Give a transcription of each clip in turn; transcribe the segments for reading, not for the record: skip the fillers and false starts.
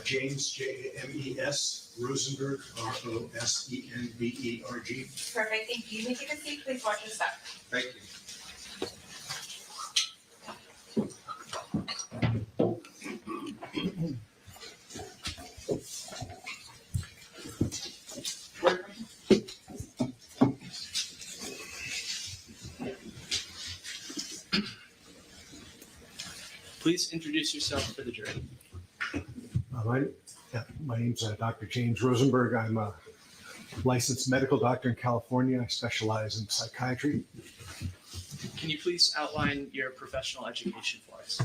James, James, Rosenberg, Rosenberg. Perfect, thank you. You may take a seat, please watch your step. Thank you. Please introduce yourself for the jury. My name's Dr. James Rosenberg. I'm a licensed medical doctor in California. I specialize in psychiatry. Can you please outline your professional education for us?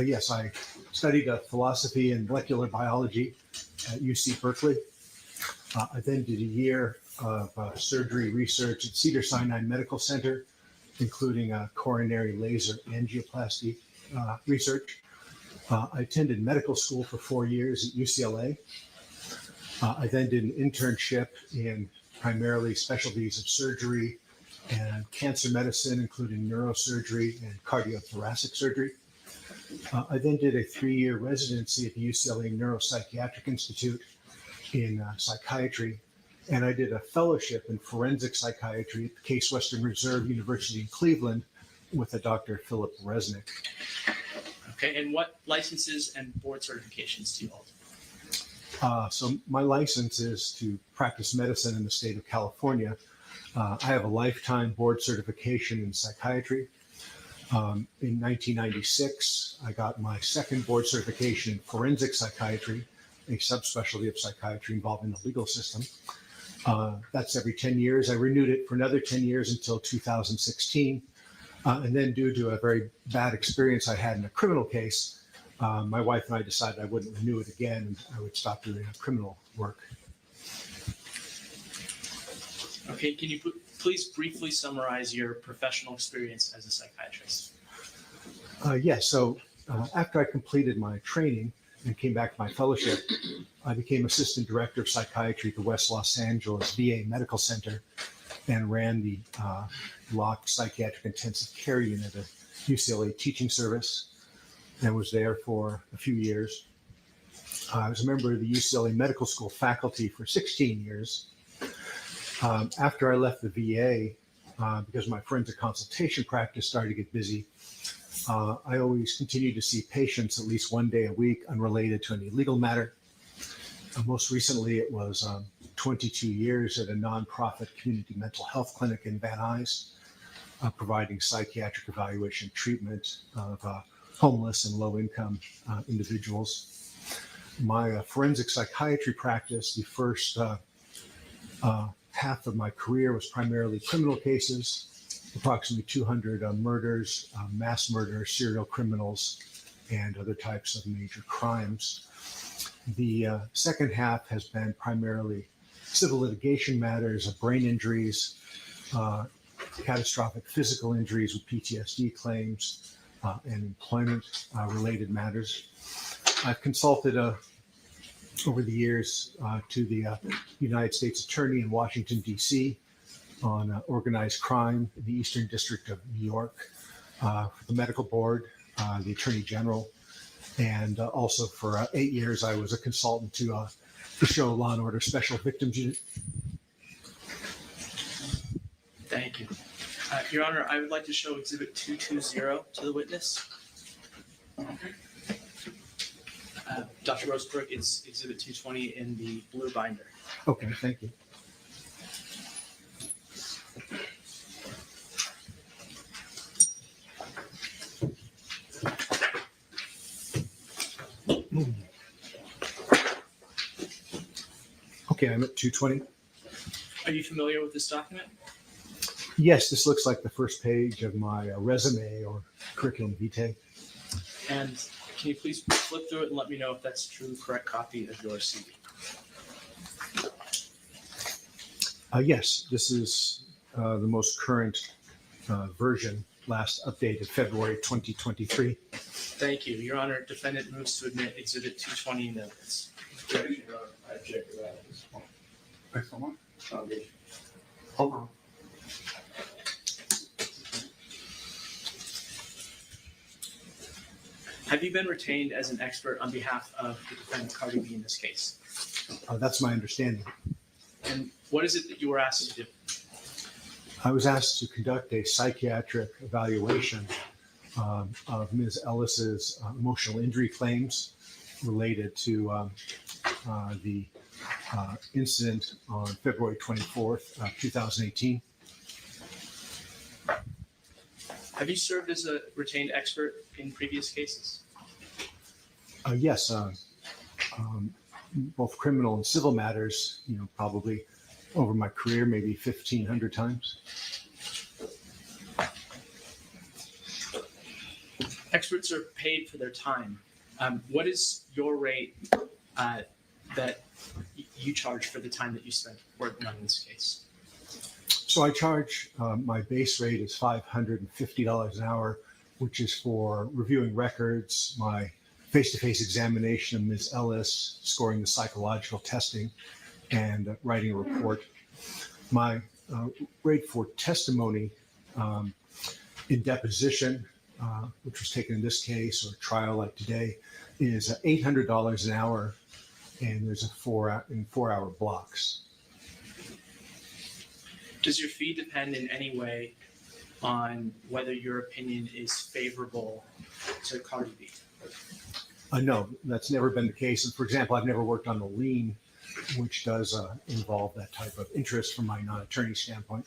Yes, I studied philosophy and molecular biology at UC Berkeley. I then did a year of surgery research at Cedars-Sinai Medical Center, including coronary laser angioplasty research. I attended medical school for 4 years at UCLA. I then did an internship in primarily specialties of surgery and cancer medicine, including neurosurgery and cardiothoracic surgery. I then did a 3-year residency at the UCLA Neuropsychiatric Institute in psychiatry, and I did a fellowship in forensic psychiatry at the Case Western Reserve University in Cleveland with a Dr. Philip Resnick. Okay, and what licenses and board certifications do you hold? So my license is to practice medicine in the state of California. I have a lifetime board certification in psychiatry. In 1996, I got my second board certification in forensic psychiatry, a subspecialty of psychiatry involving the legal system. That's every 10 years. I renewed it for another 10 years until 2016. And then due to a very bad experience I had in a criminal case, my wife and I decided I wouldn't renew it again and I would stop doing criminal work. Okay, can you please briefly summarize your professional experience as a psychiatrist? Yes, so after I completed my training and came back to my fellowship, I became assistant director of psychiatry at the West Los Angeles VA Medical Center and ran the Locke Psychiatric Intensive Care Unit at UCLA Teaching Service and was there for a few years. I was a member of the UCLA Medical School faculty for 16 years. After I left the VA, because my forensic consultation practice started to get busy, I always continued to see patients at least one day a week unrelated to any legal matter. Most recently, it was 22 years at a nonprofit community mental health clinic in Van Nuys, providing psychiatric evaluation treatment of homeless and low-income individuals. My forensic psychiatry practice, the first half of my career was primarily criminal cases, approximately 200 murders, mass murder, serial criminals, and other types of major crimes. The second half has been primarily civil litigation matters of brain injuries, catastrophic physical injuries with PTSD claims, and employment-related matters. I've consulted over the years to the United States Attorney in Washington, D.C. on organized crime in the Eastern District of New York, for the Medical Board, the Attorney General, and also for 8 years I was a consultant to the show Law and Order Special Victims Unit. Thank you. Your Honor, I would like to show Exhibit 220 to the witness. Dr. Rosenberg, it's Exhibit 220 in the blue binder. Okay, thank you. Okay, I'm at 220. Are you familiar with this document? Yes, this looks like the first page of my resume or curriculum vitae. And can you please flip through it and let me know if that's a true, correct copy of your CV? Yes, this is the most current version, last updated February 2023. Thank you. Your Honor, defendant moves to admit Exhibit 220 in the evidence. I checked it out at this point. Excellent. Okay. Hold on. Have you been retained as an expert on behalf of the defendant Cardi B in this case? That's my understanding. And what is it that you were asked to do? I was asked to conduct a psychiatric evaluation of Ms. Ellis's emotional injury claims related to the incident on February 24th, 2018. Have you served as a retained expert in previous cases? Yes, both criminal and civil matters, probably over my career, maybe 1,500 times. Experts are paid for their time. What is your rate that you charge for the time that you spent working on this case? So I charge, my base rate is $550 an hour, which is for reviewing records, my face-to-face examination of Ms. Ellis, scoring the psychological testing, and writing a report. My rate for testimony in deposition, which was taken in this case, or trial like today, is $800 an hour, and there's a 4-hour blocks. Does your fee depend in any way on whether your opinion is favorable to Cardi B? No, that's never been the case. And for example, I've never worked on the lien, which does involve that type of interest from my non-attorney standpoint.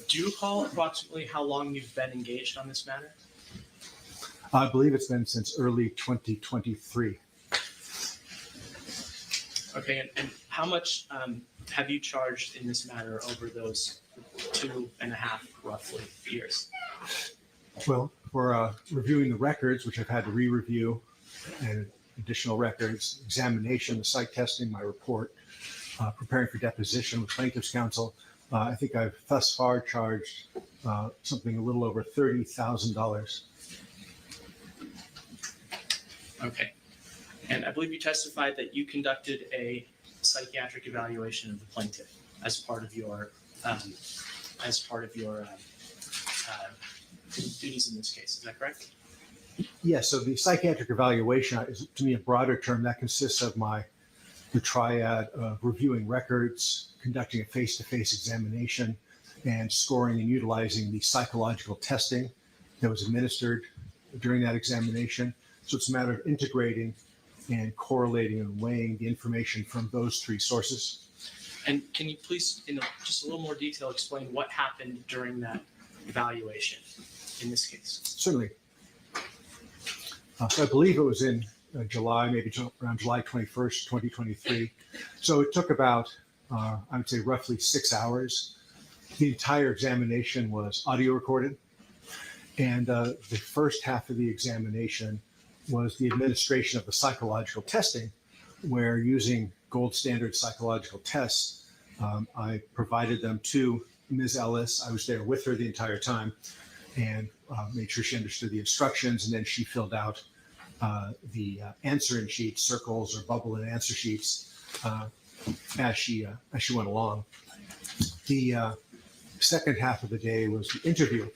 Do you recall approximately how long you've been engaged on this matter? I believe it's been since early 2023. Okay, and how much have you charged in this matter over those 2.5 roughly years? Well, for reviewing the records, which I've had to re-review, and additional records, examination, the psych testing, my report, preparing for deposition with plaintiff's counsel, I think I've thus far charged something a little over $30,000. Okay. And I believe you testified that you conducted a psychiatric evaluation of the plaintiff as part of your duties in this case. Is that correct? Yes, so the psychiatric evaluation is, to me, a broader term that consists of the triad of reviewing records, conducting a face-to-face examination, and scoring and utilizing the psychological testing that was administered during that examination. So it's a matter of integrating and correlating and weighing the information from those three sources. And can you please, in just a little more detail, explain what happened during that evaluation in this case? Certainly. So I believe it was in July, maybe around July 21st, 2023. So it took about, I would say, roughly 6 hours. The entire examination was audio recorded. And the first half of the examination was the administration of the psychological testing, where using gold standard psychological tests, I provided them to Ms. Ellis. I was there with her the entire time and made sure she understood the instructions, and then she filled out the answering sheets, circles or bubble and answer sheets as she went along. The second half of the day was the interview,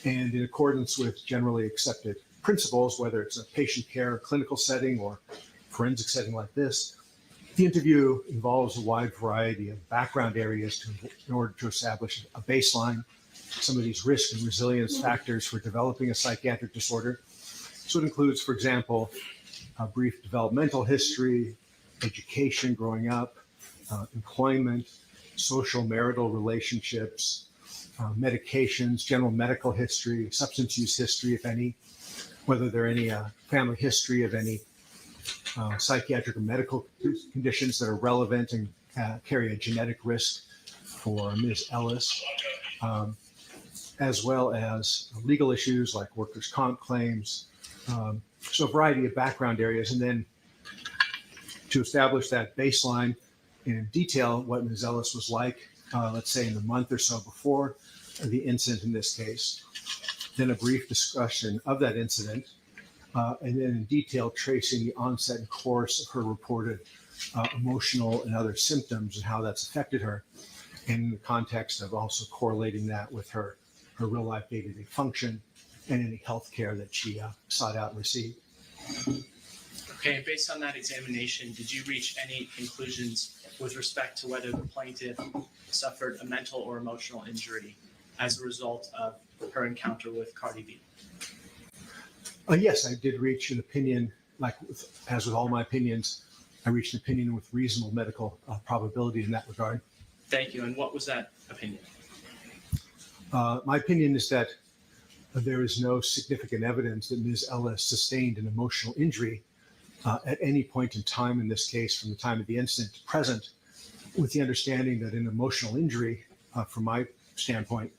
and in accordance with generally accepted principles, whether it's a patient care clinical setting or forensic setting like this, the interview involves a wide variety of background areas in order to establish a baseline, some of these risk and resilience factors for developing a psychiatric disorder. So it includes, for example, a brief developmental history, education growing up, employment, social marital relationships, medications, general medical history, substance use history, if any, whether there are any family history of any psychiatric or medical conditions that are relevant and carry a genetic risk for Ms. Ellis, as well as legal issues like workers' comp claims. So a variety of background areas. And then to establish that baseline in detail, what Ms. Ellis was like, let's say in the month or so before the incident in this case, then a brief discussion of that incident, and then in detail tracing the onset and course of her reported emotional and other symptoms and how that's affected her, in the context of also correlating that with her real life day-to-day function and any health care that she sought out and received. Okay, and based on that examination, did you reach any conclusions with respect to whether the plaintiff suffered a mental or emotional injury as a result of her encounter with Cardi B? Yes, I did reach an opinion, as with all my opinions, I reached an opinion with reasonable medical probability in that regard. Thank you. And what was that opinion? My opinion is that there is no significant evidence that Ms. Ellis sustained an emotional injury at any point in time in this case, from the time of the incident to present, with the understanding that an emotional injury, from my standpoint,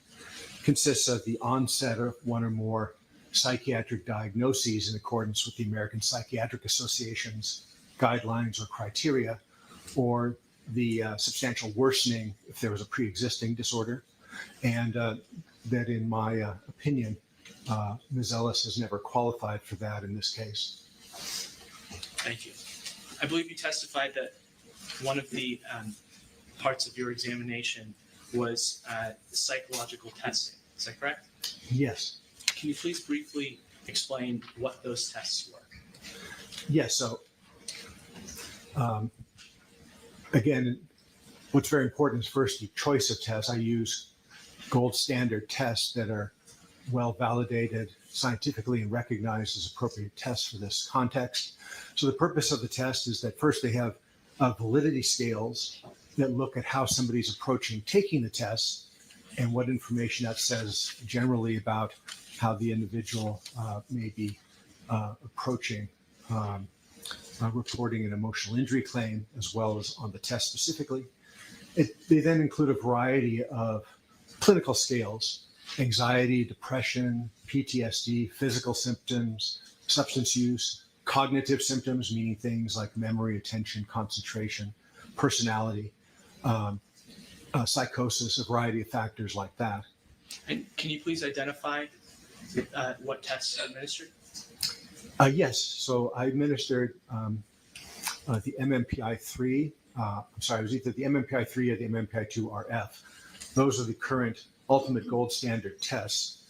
consists of the onset of one or more psychiatric diagnoses in accordance with the American Psychiatric Association's guidelines or criteria, or the substantial worsening if there was a pre-existing disorder. And that, in my opinion, Ms. Ellis has never qualified for that in this case. Thank you. I believe you testified that one of the parts of your examination was psychological testing. Is that correct? Yes. Can you please briefly explain what those tests were? Yes. So, again, what's very important is first the choice of tests. I use gold standard tests that are well validated scientifically and recognized as appropriate tests for this context. So the purpose of the test is that first they have validity scales that look at how somebody's approaching taking the test and what information that says generally about how the individual may be approaching reporting an emotional injury claim, as well as on the test specifically. They then include a variety of clinical scales: anxiety, depression, PTSD, physical symptoms, substance use, cognitive symptoms, meaning things like memory, attention, concentration, personality, psychosis, a variety of factors like that. And can you please identify what tests are administered? Yes, so I administered the MMPI-3. It was either the MMPI-3 or the MMPI-2-RF. Those are the current ultimate gold standard tests.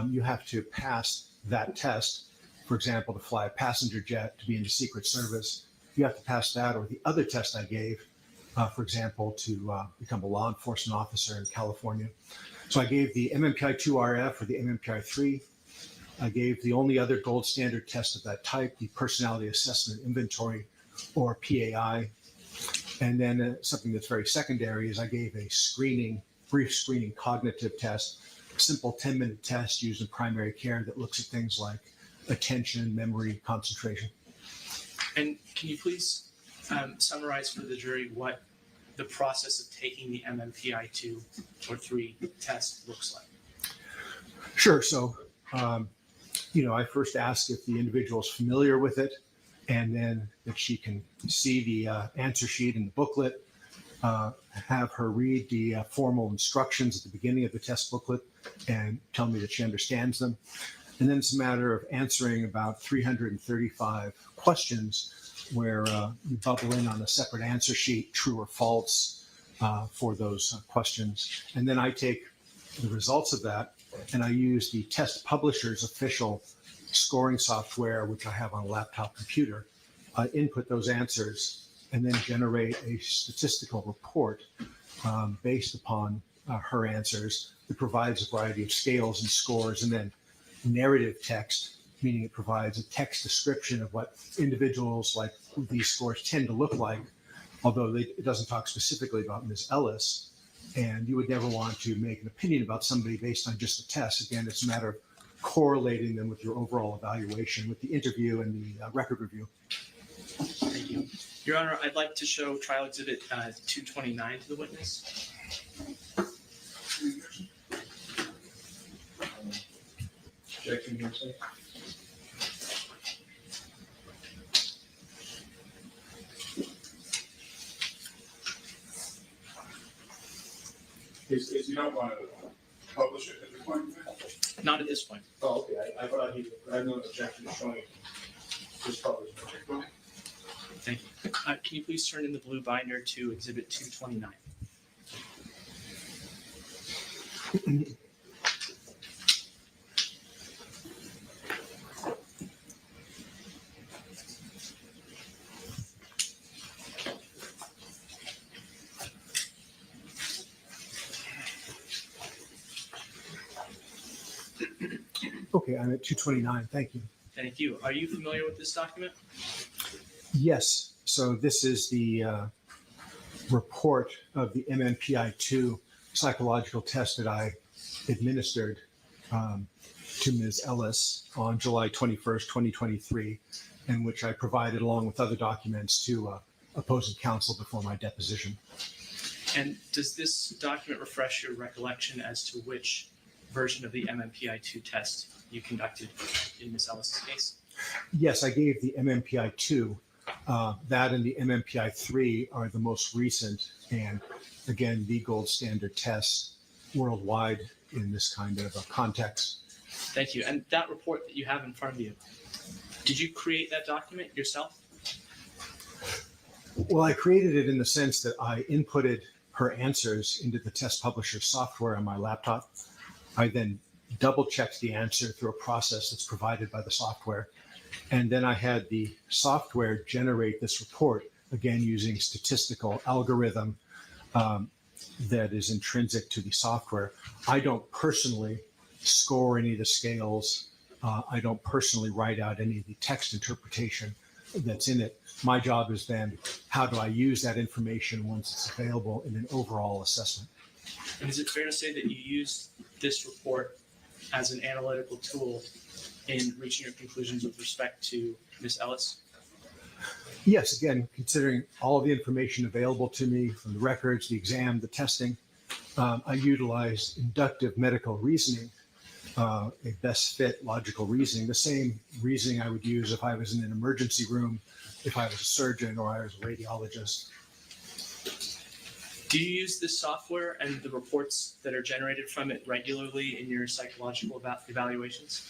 You have to pass that test. For example, to fly a passenger jet, to be in the Secret Service, you have to pass that, or the other test I gave, for example, to become a law enforcement officer in California. So I gave the MMPI-2-RF or the MMPI-3. I gave the only other gold standard test of that type, the Personality Assessment Inventory, or PAI. And then something that's very secondary is I gave a brief screening cognitive test, a simple 10-minute test used in primary care that looks at things like attention, memory, concentration. And can you please summarize for the jury what the process of taking the MMPI-2 or 3 test looks like? Sure. So, I first ask if the individual is familiar with it, and then that she can see the answer sheet in the booklet, have her read the formal instructions at the beginning of the test booklet and tell me that she understands them. And then it's a matter of answering about 335 questions where you bubble in on a separate answer sheet, true or false, for those questions. And then I take the results of that and I use the test publisher's official scoring software, which I have on a laptop computer, input those answers, and then generate a statistical report based upon her answers that provides a variety of scales and scores, and then narrative text, meaning it provides a text description of what individuals like these scores tend to look like, although it doesn't talk specifically about Ms. Ellis. And you would never want to make an opinion about somebody based on just a test. Again, it's a matter of correlating them with your overall evaluation, with the interview and the record review. Thank you. Your Honor, I'd like to show Trial Exhibit 229 to the witness. Objection, hearsay. Is you don't want to publish it at the point? Not at this point. Oh, okay. I thought I had no objection to showing this published. Thank you. Can you please turn in the blue binder to Exhibit 229? Okay, I'm at 229. Thank you. Thank you. Are you familiar with this document? Yes. So this is the report of the MMPI-2 psychological test that I administered to Ms. Ellis on July 21st, 2023, and which I provided along with other documents to opposing counsel before my deposition. And does this document refresh your recollection as to which version of the MMPI-2 test you conducted in Ms. Ellis's case? Yes, I gave the MMPI-2. That and the MMPI-3 are the most recent and, again, the gold standard tests worldwide in this kind of a context. Thank you. And that report that you have in front of you, did you create that document yourself? Well, I created it in the sense that I inputted her answers into the test publisher software on my laptop. I then double checked the answer through a process that's provided by the software. And then I had the software generate this report, again, using statistical algorithm that is intrinsic to the software. I don't personally score any of the scales. I don't personally write out any of the text interpretation that's in it. My job is then, how do I use that information once it's available in an overall assessment? And is it fair to say that you used this report as an analytical tool in reaching your conclusions with respect to Ms. Ellis? Yes, again, considering all of the information available to me from the records, the exam, the testing, I utilized inductive medical reasoning, a best fit logical reasoning, the same reasoning I would use if I was in an emergency room, if I was a surgeon or I was a radiologist. Do you use this software and the reports that are generated from it regularly in your psychological evaluations?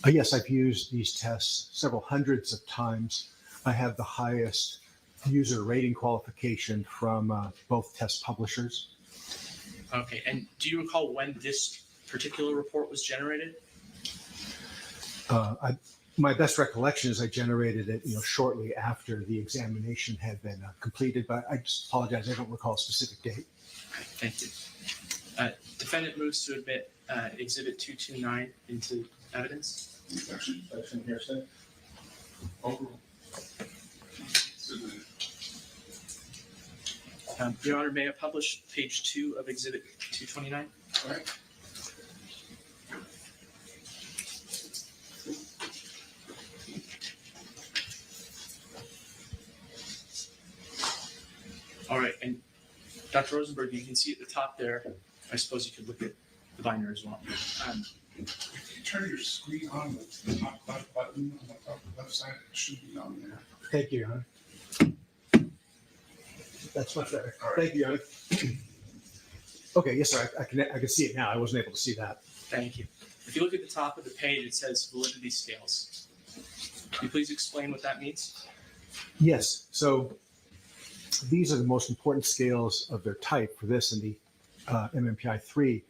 Yes, I've used these tests several hundreds of times. I have the highest user rating qualification from both test publishers. Okay, and do you recall when this particular report was generated? My best recollection is I generated it, shortly after the examination had been completed, but I just apologize, I don't recall a specific date. Okay, thank you. Defendant moves to admit Exhibit 229 into evidence. Section hearsay. Overruled. Your Honor, may I publish page 2 of Exhibit 229? All right. All right, and Dr. Rosenberg, you can see at the top there, I suppose you could look at the binder as well. If you turn your screen on, the top left button on the top left side, it should be on there. Thank you, Your Honor. That's much better. Thank you, Your Honor. Okay, yes, sir. I can see it now. I wasn't able to see that. Thank you. If you look at the top of the page, it says validity scales. Can you please explain what that means? Yes. So these are the most important scales of their type for this and the MMPI-3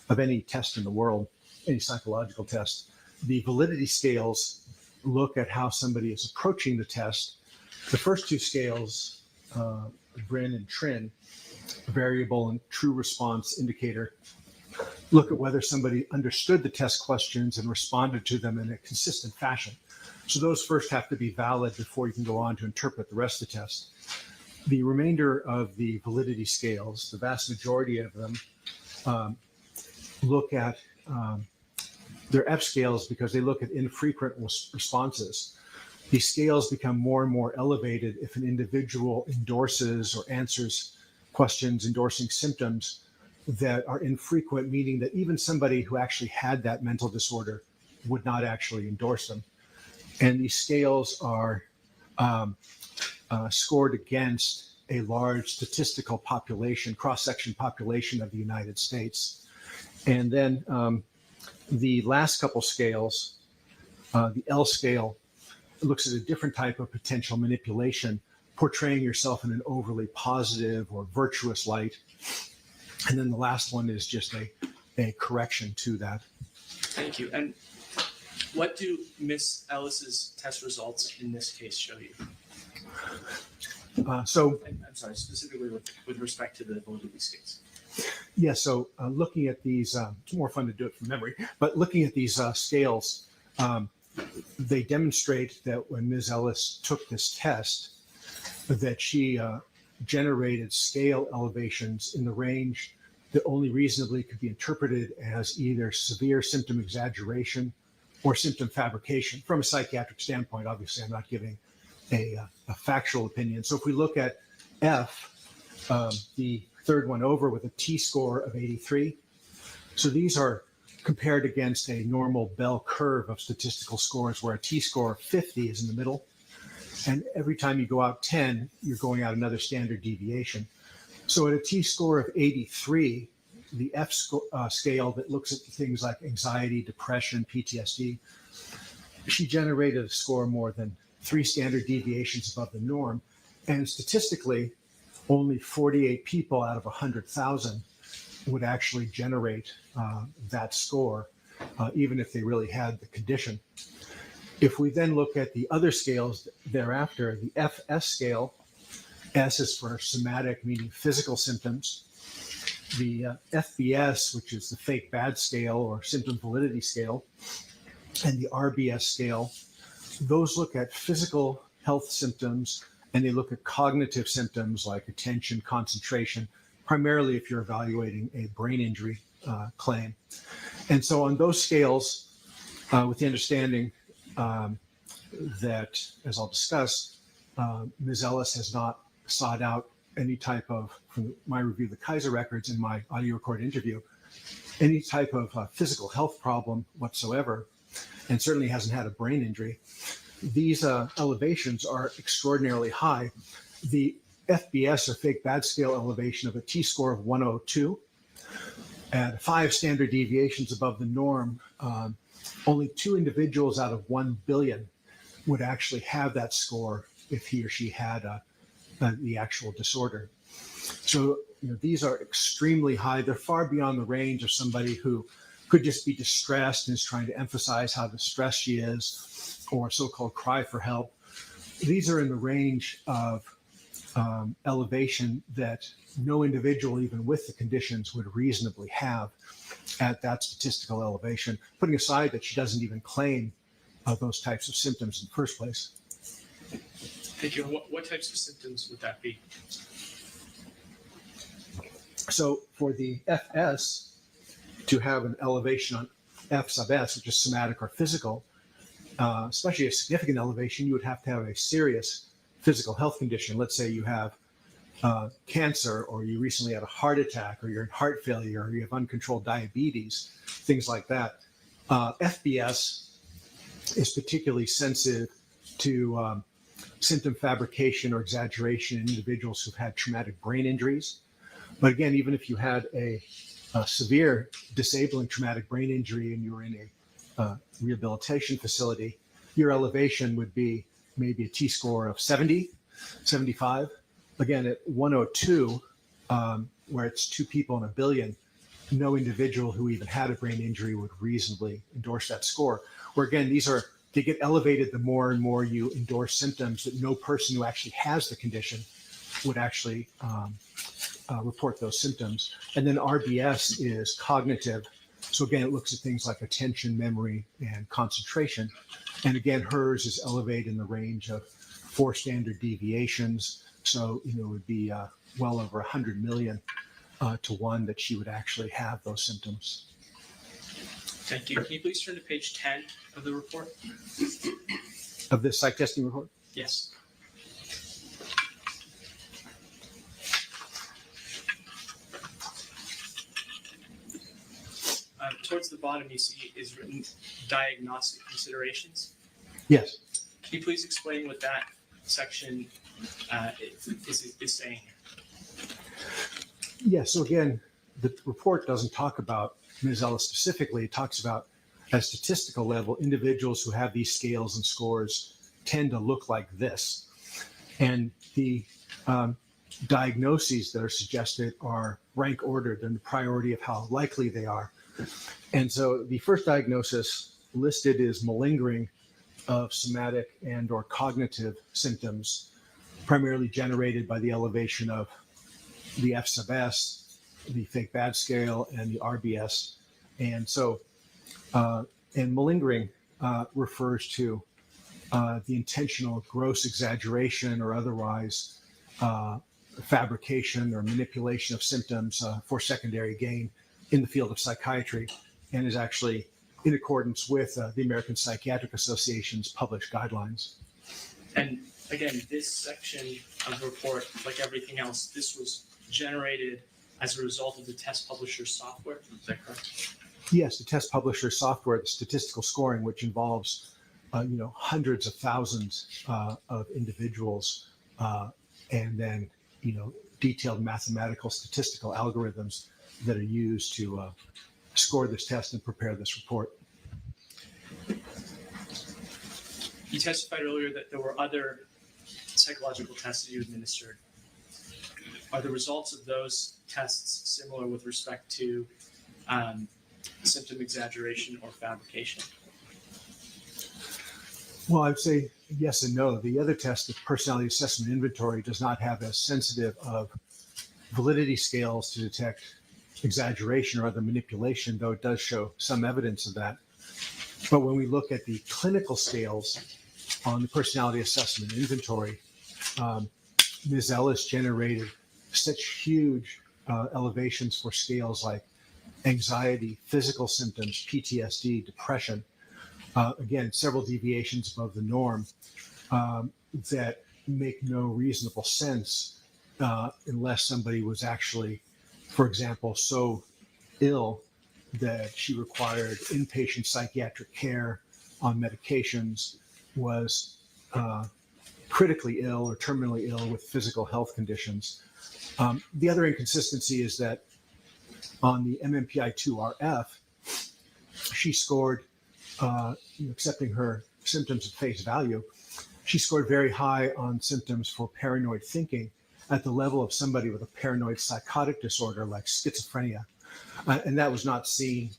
of any test in the world, any psychological test. The validity scales look at how somebody is approaching the test. The first two scales, Brin and Trin, variable and true response indicator, look at whether somebody understood the test questions and responded to them in a consistent fashion. So those first have to be valid before you can go on to interpret the rest of the test. The remainder of the validity scales, the vast majority of them, look at their F scales because they look at infrequent responses. These scales become more and more elevated if an individual endorses or answers questions endorsing symptoms that are infrequent, meaning that even somebody who actually had that mental disorder would not actually endorse them. And these scales are scored against a large statistical population, cross-section population of the United States. And then the last couple scales, the L scale, looks at a different type of potential manipulation, portraying yourself in an overly positive or virtuous light. And then the last one is just a correction to that. Thank you. And what do Ms. Ellis's test results in this case show you? So I'm sorry, specifically with respect to the validity scales. Yeah, so looking at these, it's more fun to do it from memory, but looking at these scales, they demonstrate that when Ms. Ellis took this test, that she generated scale elevations in the range that only reasonably could be interpreted as either severe symptom exaggeration or symptom fabrication. From a psychiatric standpoint, obviously, I'm not giving a factual opinion. So if we look at F, the third one over with a T-score of 83. So these are compared against a normal bell curve of statistical scores where a T-score of 50 is in the middle. And every time you go out 10, you're going out another standard deviation. So at a T-score of 83, the F scale that looks at things like anxiety, depression, PTSD, she generated a score more than 3 standard deviations above the norm. And statistically, only 48 people out of 100,000 would actually generate that score, even if they really had the condition. If we then look at the other scales thereafter, the FS scale, S is for somatic, meaning physical symptoms. The FBS, which is the fake bad scale or symptom validity scale, and the RBS scale, those look at physical health symptoms and they look at cognitive symptoms like attention, concentration, primarily if you're evaluating a brain injury claim. And so on those scales, with the understanding that, as I'll discuss, Ms. Ellis has not sought out any type of, from my review of the Kaiser records in my audio recorded interview, any type of physical health problem whatsoever, and certainly hasn't had a brain injury. These elevations are extraordinarily high. The FBS, or fake bad scale elevation of a T-score of 102, at 5 standard deviations above the norm, only 2 individuals out of 1 billion would actually have that score if he or she had the actual disorder. So these are extremely high. They're far beyond the range of somebody who could just be distressed and is trying to emphasize how distressed she is, or so-called cry for help. These are in the range of elevation that no individual, even with the conditions, would reasonably have at that statistical elevation, putting aside that she doesn't even claim those types of symptoms in the first place. Thank you. What types of symptoms would that be? So for the FS, to have an elevation on F sub S, which is somatic or physical, especially a significant elevation, you would have to have a serious physical health condition. Let's say you have cancer, or you recently had a heart attack, or you're in heart failure, or you have uncontrolled diabetes, things like that. FBS is particularly sensitive to symptom fabrication or exaggeration in individuals who've had traumatic brain injuries. But again, even if you had a severe disabling traumatic brain injury and you were in a rehabilitation facility, your elevation would be maybe a T-score of 70, 75. Again, at 102, where it's 2 people in a billion, no individual who even had a brain injury would reasonably endorse that score. Where again, they get elevated the more and more you endorse symptoms that no person who actually has the condition would actually report those symptoms. And then RBS is cognitive. So again, it looks at things like attention, memory, and concentration. And again, hers is elevated in the range of 4 standard deviations. So, it would be well over 100 million to 1 that she would actually have those symptoms. Thank you. Can you please turn to page 10 of the report? Of this psych testing report? Yes. Towards the bottom, you see is written diagnostic considerations. Yes. Can you please explain what that section is saying? Yes. So again, the report doesn't talk about Ms. Ellis specifically. It talks about, at a statistical level, individuals who have these scales and scores tend to look like this. And the diagnoses that are suggested are rank ordered in the priority of how likely they are. And so the first diagnosis listed is malingering of somatic and or cognitive symptoms, primarily generated by the elevation of the F sub S the fake bad scale and the RBS. And so, and malingering refers to the intentional gross exaggeration or otherwise fabrication or manipulation of symptoms for secondary gain in the field of psychiatry, and is actually in accordance with the American Psychiatric Association's published guidelines. And again, this section of the report, like everything else, this was generated as a result of the test publisher software. Is that correct? Yes, the test publisher software, the statistical scoring, which involves hundreds of thousands of individuals, and then detailed mathematical statistical algorithms that are used to score this test and prepare this report. You testified earlier that there were other psychological tests that you administered. Are the results of those tests similar with respect to symptom exaggeration or fabrication? Well, I'd say yes and no. The other test, the personality assessment inventory, does not have as sensitive of validity scales to detect exaggeration or other manipulation, though it does show some evidence of that. But when we look at the clinical scales on the personality assessment inventory, Ms. Ellis generated such huge elevations for scales like anxiety, physical symptoms, PTSD, depression, again, several deviations above the norm, that make no reasonable sense unless somebody was actually, for example, so ill that she required inpatient psychiatric care on medications, was critically ill or terminally ill with physical health conditions. The other inconsistency is that on the MMPI-2RF, she scored, accepting her symptoms at face value, she scored very high on symptoms for paranoid thinking at the level of somebody with a paranoid psychotic disorder like schizophrenia. And that was not seen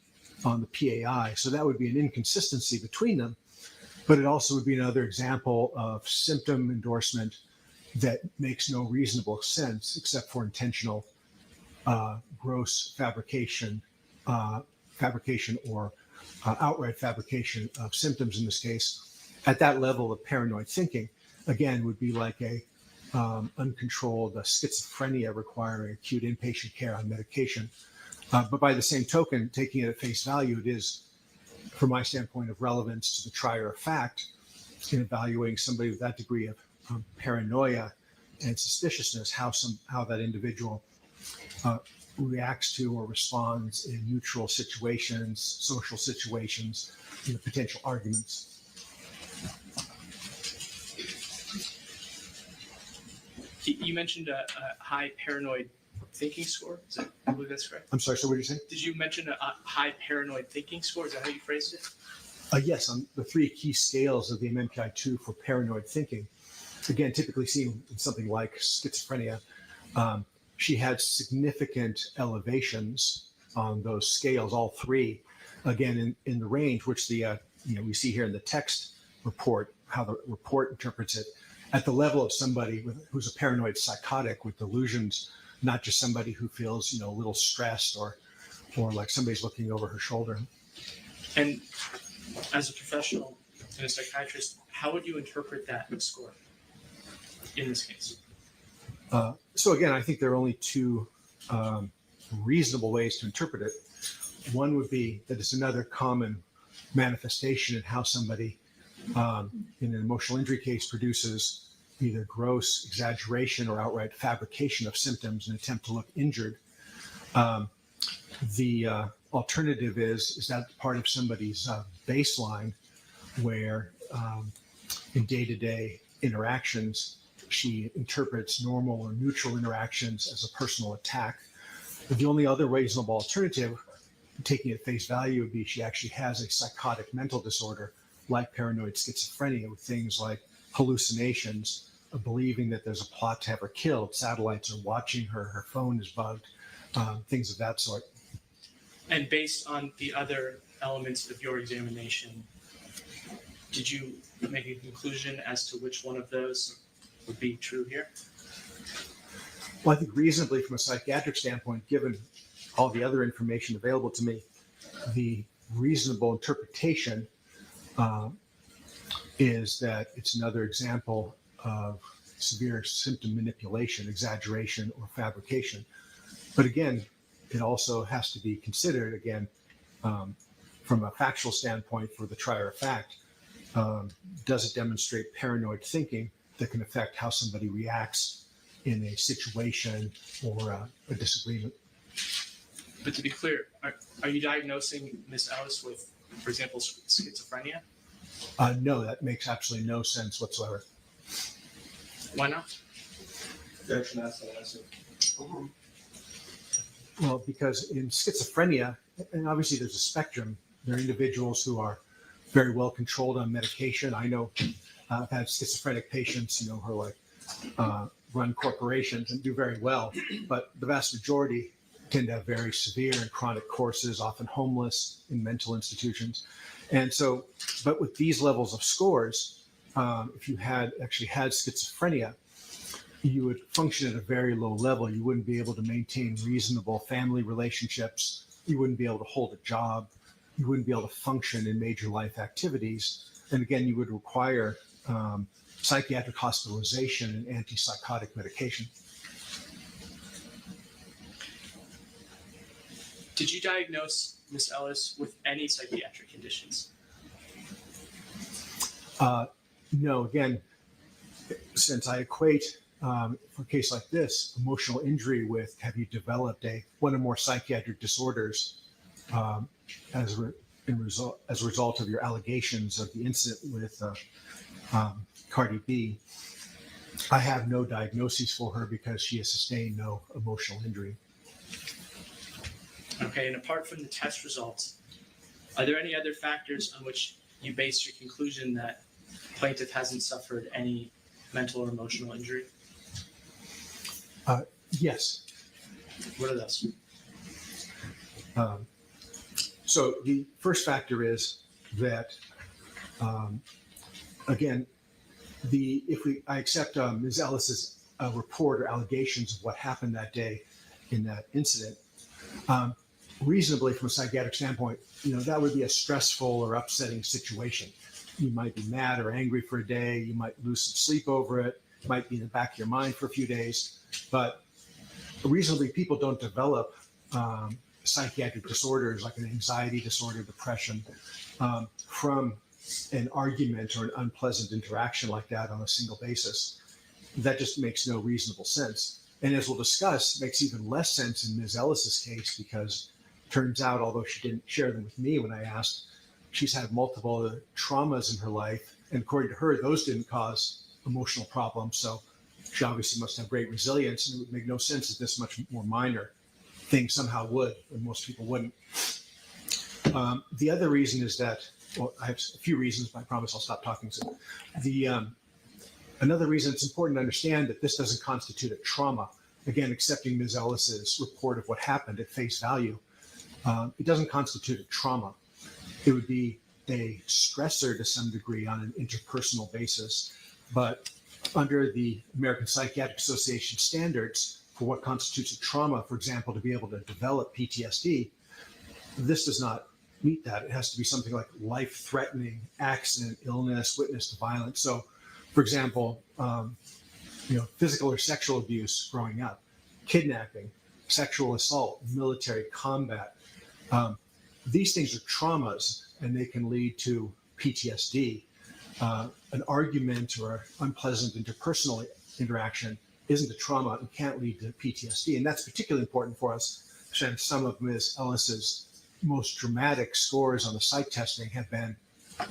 on the PAI. So that would be an inconsistency between them. But it also would be another example of symptom endorsement that makes no reasonable sense except for intentional gross fabrication or outright fabrication of symptoms in this case. At that level of paranoid thinking, again, would be like a uncontrolled schizophrenia requiring acute inpatient care on medication. But by the same token, taking it at face value, it is, from my standpoint, of relevance to the trier of fact in evaluating somebody with that degree of paranoia and suspiciousness, how that individual reacts to or responds in neutral situations, social situations, potential arguments. You mentioned a high paranoid thinking score. I believe that's correct. I'm sorry, so what did you say? Did you mention a high paranoid thinking score? Is that how you phrased it? Yes, on the three key scales of the MMPI-2 for paranoid thinking, again, typically seen in something like schizophrenia, she had significant elevations on those scales, all three, again, in the range, which the we see here in the text report, how the report interprets it, at the level of somebody who's a paranoid psychotic with delusions, not just somebody who feels, a little stressed or like somebody's looking over her shoulder. And as a professional and a psychiatrist, how would you interpret that score in this case? So again, I think there are only two reasonable ways to interpret it. One would be that it's another common manifestation in how somebody in an emotional injury case produces either gross exaggeration or outright fabrication of symptoms in an attempt to look injured. The alternative is that part of somebody's baseline where in day-to-day interactions, she interprets normal or neutral interactions as a personal attack. But the only other reasonable alternative, taking it at face value, would be she actually has a psychotic mental disorder like paranoid schizophrenia with things like hallucinations, believing that there's a plot to have her killed, satellites are watching her, her phone is bugged, things of that sort. And based on the other elements of your examination, did you make a conclusion as to which one of those would be true here? Well, I think reasonably from a psychiatric standpoint, given all the other information available to me, the reasonable interpretation is that it's another example of severe symptom manipulation, exaggeration, or fabrication. But again, it also has to be considered, again, from a factual standpoint for the trier of fact. Does it demonstrate paranoid thinking that can affect how somebody reacts in a situation or a disagreement? But to be clear, are you diagnosing Ms. Ellis with, for example, schizophrenia? No, that makes absolutely no sense whatsoever. Why not? Well, because in schizophrenia, and obviously there's a spectrum, there are individuals who are very well controlled on medication. I know I've had schizophrenic patients, who are like run corporations and do very well, but the vast majority tend to have very severe and chronic courses, often homeless in mental institutions. And so, but with these levels of scores, if you had schizophrenia, you would function at a very low level. You wouldn't be able to maintain reasonable family relationships. You wouldn't be able to hold a job. You wouldn't be able to function in major life activities. And again, you would require psychiatric hospitalization and antipsychotic medication. Did you diagnose Ms. Ellis with any psychiatric conditions? No, again, since I equate for a case like this, emotional injury with have you developed one or more psychiatric disorders as a result of your allegations of the incident with Cardi B. I have no diagnoses for her because she has sustained no emotional injury. Okay, and apart from the test results, are there any other factors on which you base your conclusion that plaintiff hasn't suffered any mental or emotional injury? Yes. What are those? So the first factor is that, again, I accept Ms. Ellis's report or allegations of what happened that day in that incident, reasonably from a psychiatric standpoint, that would be a stressful or upsetting situation. You might be mad or angry for a day. You might lose some sleep over it. It might be in the back of your mind for a few days. But reasonably, people don't develop psychiatric disorders like an anxiety disorder, depression, from an argument or an unpleasant interaction like that on a single basis. That just makes no reasonable sense. And as we'll discuss, makes even less sense in Ms. Ellis's case because it turns out, although she didn't share them with me when I asked, she's had multiple other traumas in her life. And according to her, those didn't cause emotional problems. So she obviously must have great resilience, and it would make no sense that this much more minor thing somehow would, and most people wouldn't. The other reason is that, well, I have a few reasons, but I promise I'll stop talking soon. Another reason it's important to understand that this doesn't constitute a trauma. Again, accepting Ms. Ellis's report of what happened at face value, it doesn't constitute a trauma. It would be a stressor to some degree on an interpersonal basis, but under the American Psychiatric Association standards for what constitutes a trauma, for example, to be able to develop PTSD, this does not meet that. It has to be something like life-threatening accident, illness, witness to violence. So, for example, physical or sexual abuse growing up, kidnapping, sexual assault, military combat. These things are traumas, and they can lead to PTSD. An argument or unpleasant interpersonal interaction isn't a trauma and can't lead to PTSD. And that's particularly important for us since some of Ms. Ellis's most dramatic scores on the psych testing have been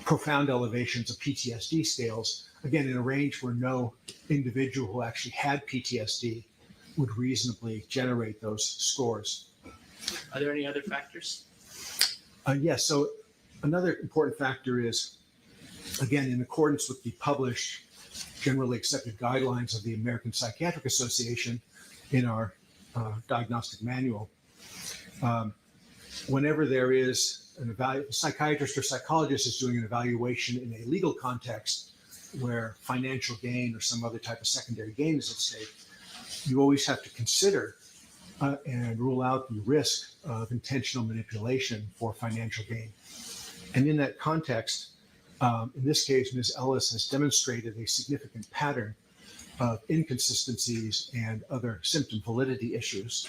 profound elevations of PTSD scales, again, in a range where no individual who actually had PTSD would reasonably generate those scores. Are there any other factors? Yes. So another important factor is, again, in accordance with the published generally accepted guidelines of the American Psychiatric Association in our diagnostic manual, whenever there is a psychiatrist or psychologist is doing an evaluation in a legal context where financial gain or some other type of secondary gain is at stake, you always have to consider and rule out the risk of intentional manipulation for financial gain. And in that context, in this case, Ms. Ellis has demonstrated a significant pattern of inconsistencies and other symptom validity issues.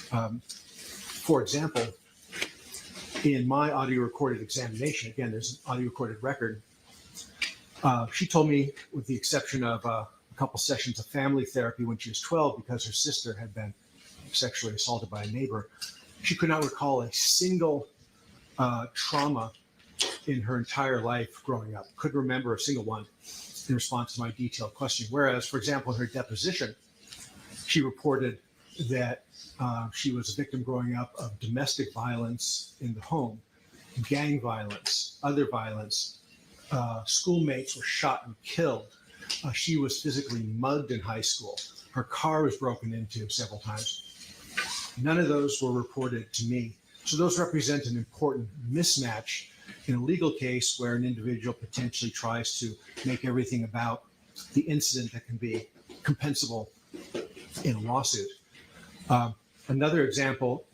For example, in my audio recorded examination, again, there's an audio recorded record, she told me, with the exception of a couple sessions of family therapy when she was 12 because her sister had been sexually assaulted by a neighbor, she could not recall a single trauma in her entire life growing up, couldn't remember a single one in response to my detailed questioning. Whereas, for example, in her deposition, she reported that she was a victim growing up of domestic violence in the home, gang violence, other violence. Schoolmates were shot and killed. She was physically mugged in high school. Her car was broken into several times. None of those were reported to me. So those represent an important mismatch in a legal case where an individual potentially tries to make everything about the incident that can be compensable in a lawsuit. Another example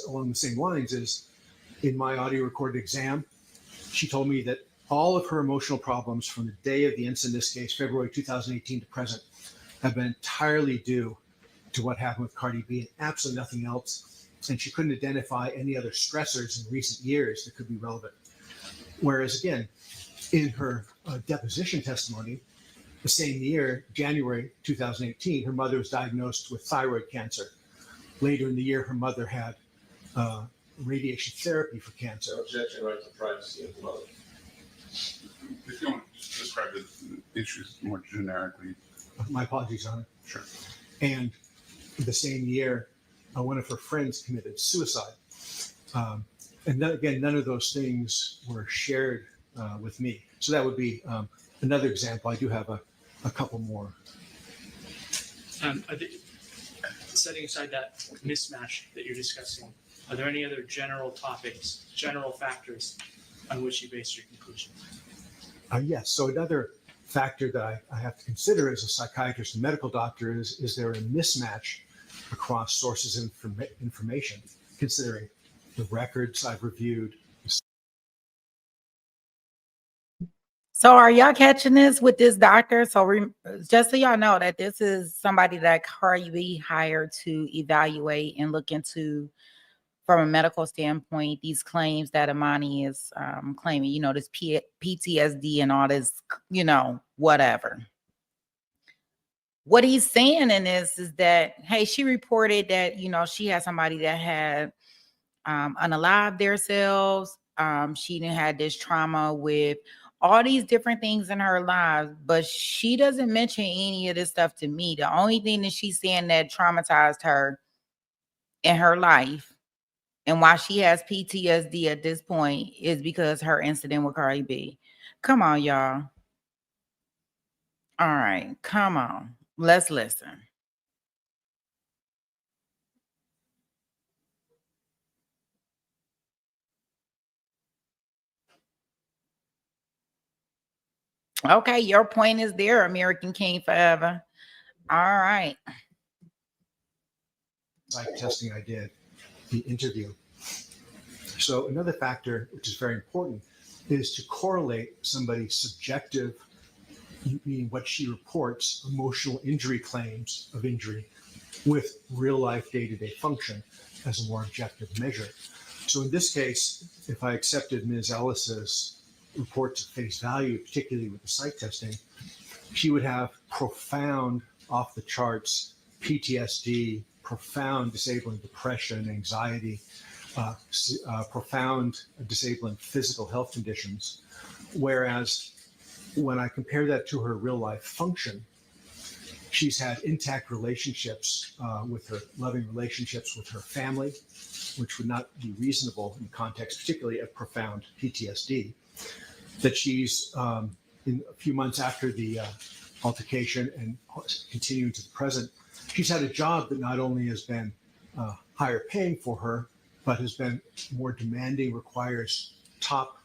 along the same lines is in my audio recorded exam, she told me that all of her emotional problems from the day of the incident, in this case, February 2018 to present, have been entirely due to what happened with Cardi B and absolutely nothing else. And she couldn't identify any other stressors in recent years that could be relevant. Whereas again, in her deposition testimony, the same year, January 2018, her mother was diagnosed with thyroid cancer. Later in the year, her mother had radiation therapy for cancer. Objection right to privacy of the mother. If you want to describe the issues more generically. My apologies, Your Honor. Sure. And the same year, one of her friends committed suicide. And then, again, none of those things were shared with me. So that would be another example. I do have a couple more. Setting aside that mismatch that you're discussing, are there any other general topics, general factors on which you base your conclusion? Yes. So another factor that I have to consider as a psychiatrist and medical doctor is there a mismatch across sources of information, considering the records I've reviewed. So are y'all catching this with this doctor? So just so y'all know that this is somebody that Cardi B hired to evaluate and look into, from a medical standpoint, these claims that Imani is claiming, you know, this PTSD and all this, you know, whatever. What he's saying in this is that, hey, she reported that, you know, she had somebody that had unalived themselves. She didn't had this trauma with all these different things in her life, but she doesn't mention any of this stuff to me. The only thing that she's saying that traumatized her in her life and why she has PTSD at this point is because her incident with Cardi B. Come on, y'all. All right, come on. Let's listen. Okay, your point is there, American King Forever. All right. Like testing I did, the interview. So another factor, which is very important, is to correlate somebody's subjective, meaning what she reports, emotional injury claims of injury, with real life day-to-day function as a more objective measure. So in this case, if I accepted Ms. Ellis's reports at face value, particularly with the psych testing, she would have profound off the charts PTSD, profound disabling depression, anxiety, profound disabling physical health conditions. Whereas when I compare that to her real life function, she's had intact relationships with her, loving relationships with her family, which would not be reasonable in context, particularly of profound PTSD. That she's, in a few months after the altercation and continuing to the present, she's had a job that not only has been higher paying for her, but has been more demanding, requires top,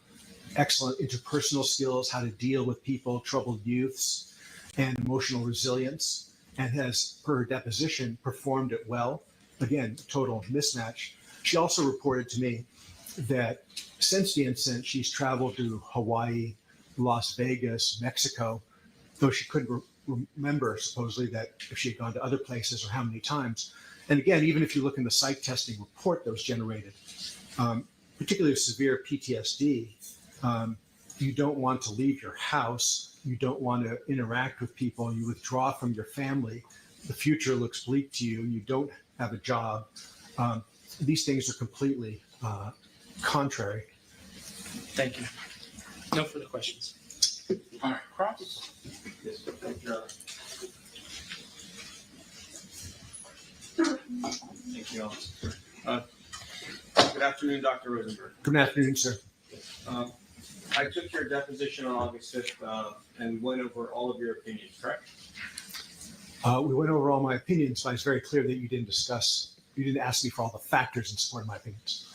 excellent interpersonal skills, how to deal with people, troubled youths, and emotional resilience, and has, per her deposition, performed it well, again, total mismatch. She also reported to me that since the incident, she's traveled to Hawaii, Las Vegas, Mexico, though she couldn't remember supposedly that if she had gone to other places or how many times. And again, even if you look in the psych testing report that was generated, particularly severe PTSD, you don't want to leave your house. You don't want to interact with people. You withdraw from your family. The future looks bleak to you. You don't have a job. These things are completely contrary. Thank you. No further questions. All right, Cross. Yes, thank you, Your Honor. Thank you, Your Honor. Good afternoon, Dr. Rosenberg. Good afternoon, sir. I took your deposition on August 5th and went over all of your opinions, correct? We went over all my opinions, but it's very clear that you didn't ask me for all the factors in support of my opinions.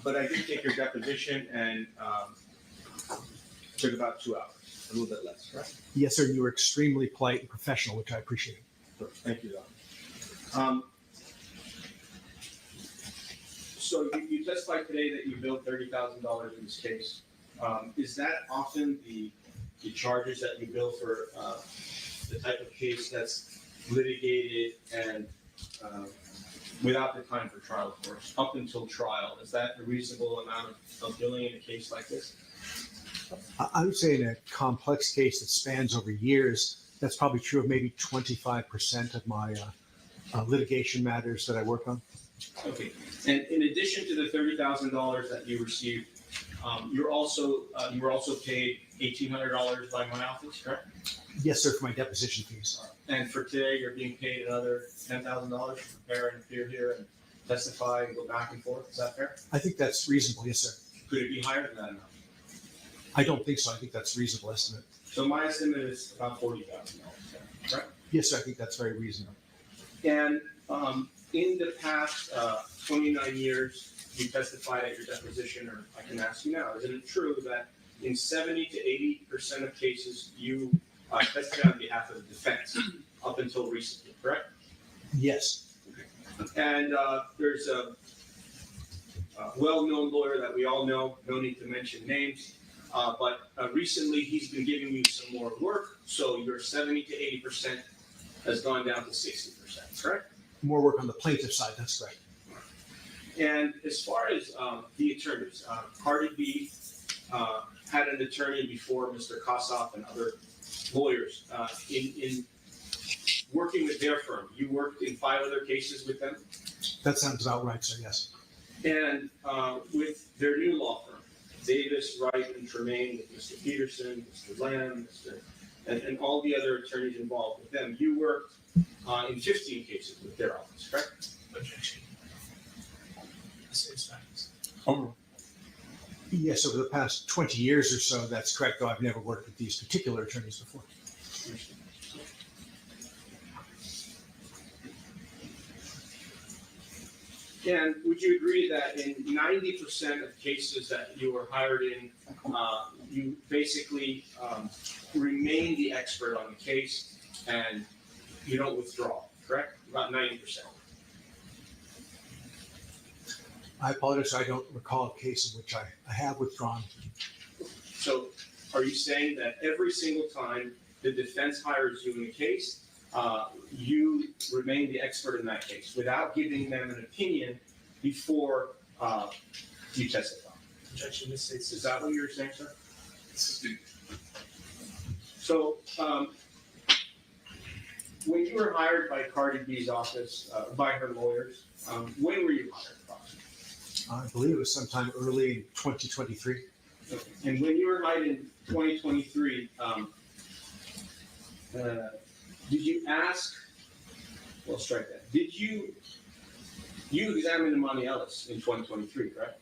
But I did take your deposition and took about 2 hours, a little bit less, correct? Yes, sir. You were extremely polite and professional, which I appreciate. Thank you, Doctor. So you testified today that you billed $30,000 in this case. Is that often the charges that you bill for the type of case that's litigated and without the time for trial, of course, up until trial? Is that a reasonable amount of billing in a case like this? I would say in a complex case that spans over years, that's probably true of maybe 25% of my litigation matters that I work on. Okay, and in addition to the $30,000 that you received, you were also paid $1,800 by my office, correct? Yes, sir, for my deposition fees. And for today, you're being paid another $10,000 to prepare and appear here and testify and go back and forth. Is that fair? I think that's reasonable. Yes, sir. Could it be higher than that amount? I don't think so. I think that's a reasonable estimate. So my estimate is about $40,000, correct? Yes, sir. I think that's very reasonable. And in the past 29 years, you testified at your deposition, or I can ask you now, isn't it true that in 70 to 80% of cases, you testified on behalf of the defense up until recently, correct? Yes. And there's a well-known lawyer that we all know, no need to mention names, but recently he's been giving you some more work, so your 70 to 80% has gone down to 60%, correct? More work on the plaintiff side. That's correct. And as far as the attorneys, Cardi B had an attorney before Mr. Kossoff and other lawyers. In working with their firm, you worked in 5 other cases with them? That sounds about right, sir. Yes. And with their new law firm, Davis, Wright, and Tremaine, with Mr. Peterson, Mr. Lamb, and all the other attorneys involved with them, you worked in 15 cases with their office, correct? Objection. Same facts. Yes, over the past 20 years or so, that's correct, though I've never worked with these particular attorneys before. And would you agree that in 90% of cases that you were hired in, you basically remain the expert on the case and you don't withdraw, correct? About 90%. I apologize. I don't recall a case in which I have withdrawn. So are you saying that every single time the defense hires you in a case, you remain the expert in that case without giving them an opinion before you testify? Objection. This states Is that what you're saying, sir? So when you were hired by Cardi B's office, by her lawyers, when were you hired? I believe it was sometime early in 2023. And when you were hired in 2023, did you ask, well, strike that. Did you examine Imani Ellis in 2023, correct?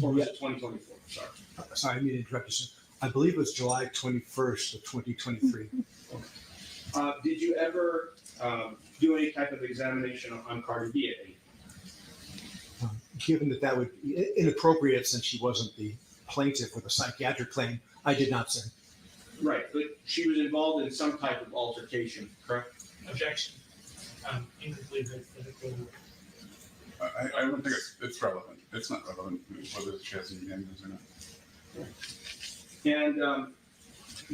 Or was it 2024? Sorry. Sorry, I need to interrupt you, sir. I believe it was July 21st of 2023. Did you ever do any type of examination on Cardi B at any? Given that would be inappropriate since she wasn't the plaintiff with a psychiatric claim, I did not, sir. Right, but she was involved in some type of altercation, correct? Objection. incomplete hypothetical. I don't think it's relevant. It's not relevant whether she has any damages or not. And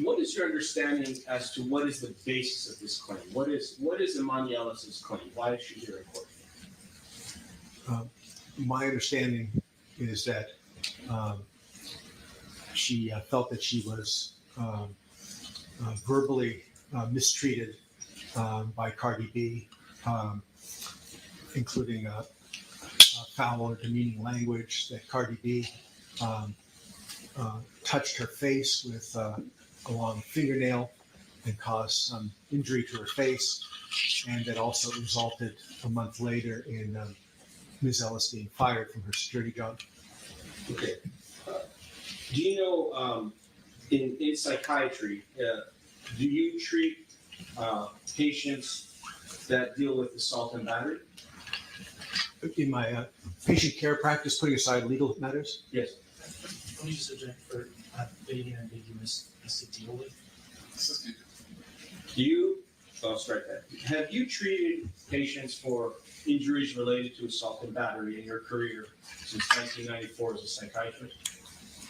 what is your understanding as to what is the basis of this claim? What is Imani Ellis's claim? Why is she here in court? My understanding is that she felt that she was verbally mistreated by Cardi B, including foul or demeaning language, that Cardi B touched her face with a long fingernail and caused some injury to her face, and that also resulted a month later in Ms. Ellis being fired from her security job. Okay. Do you know, in psychiatry, do you treat patients that deal with assault and battery? In my patient care practice, putting aside legal matters, Yes. What is the subject for being ambiguous as to deal with? Do you, I'll strike that. Have you treated patients for injuries related to assault and battery in your career since 1994 as a psychiatrist?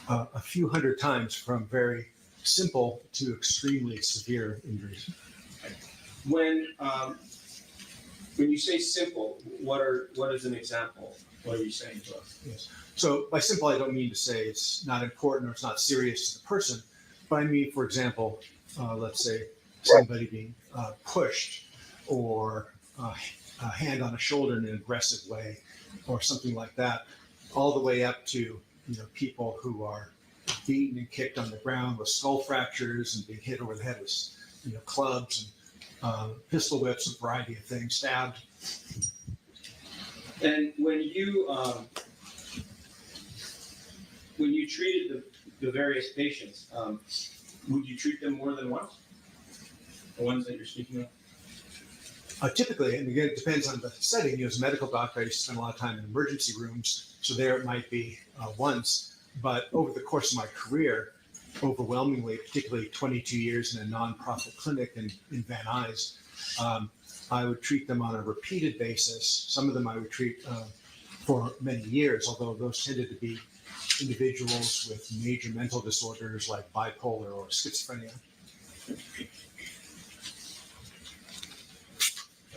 a few hundred times, from very simple to extremely severe injuries. When you say simple, what is an example? What are you saying to us? Yes. So by simple, I don't mean to say it's not important or it's not serious to the person, but I mean, for example, let's say somebody being pushed or a hand on a shoulder in an aggressive way or something like that, all the way up to people who are beaten and kicked on the ground with skull fractures and being hit over the head with clubs and pistol whips, a variety of things, stabbed. And when you treated the various patients, would you treat them more than once? The ones that you're speaking of? Typically, and again, it depends on the setting. As a medical doctor, I used to spend a lot of time in emergency rooms, so there it might be once. But over the course of my career, overwhelmingly, particularly 22 years in a nonprofit clinic in Van Nuys, I would treat them on a repeated basis. Some of them I would treat for many years, although those tended to be individuals with major mental disorders like bipolar or schizophrenia.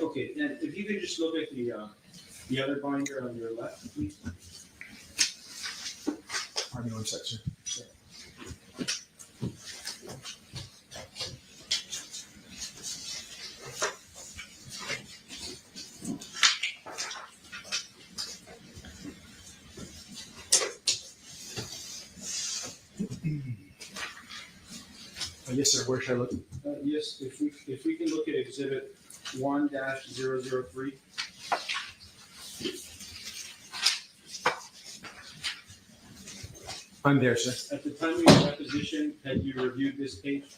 Okay, and if you could just look at the other binder on your left, please. Pardon me one sec, sir. Yes, sir. Where should I look? Yes, if we can look at exhibit 1-003. I'm there, sir. At the time of your deposition, had you reviewed this page?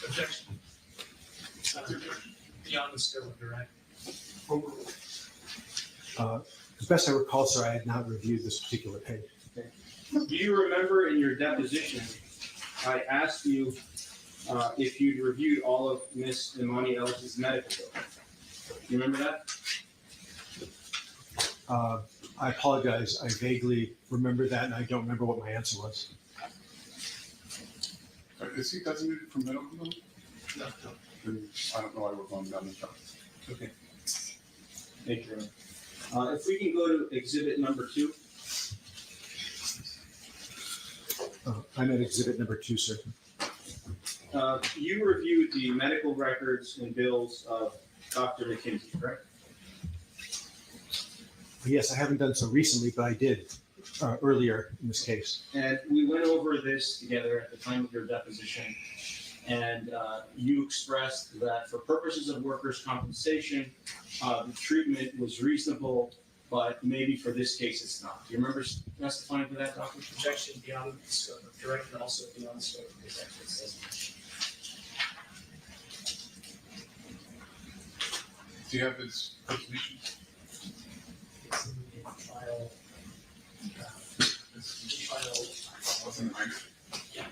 Objection. Beyond the scope of direct. As best I recall, sir, I had not reviewed this particular page. Do you remember in your deposition, I asked you if you'd reviewed all of Miss Imani Ellis's medical bill? You remember that? I apologize. I vaguely remember that, and I don't remember what my answer was. Is he designated for medical bill? No. Then I don't know why we're going down this path. Okay. Thank you. If we can go to exhibit number 2. I'm at exhibit number 2, sir. You reviewed the medical records and bills of Dr. McKinsey, correct? Yes, I haven't done so recently, but I did earlier in this case. And we went over this together at the time of your deposition, and you expressed that for purposes of workers' compensation, the treatment was reasonable, but maybe for this case it's not. Do you remember testifying to that, Doctor? Objection beyond the scope of direct and also beyond the scope of this exercise. Do you have his resolution? It's in the file. Wasn't it nice? Yeah.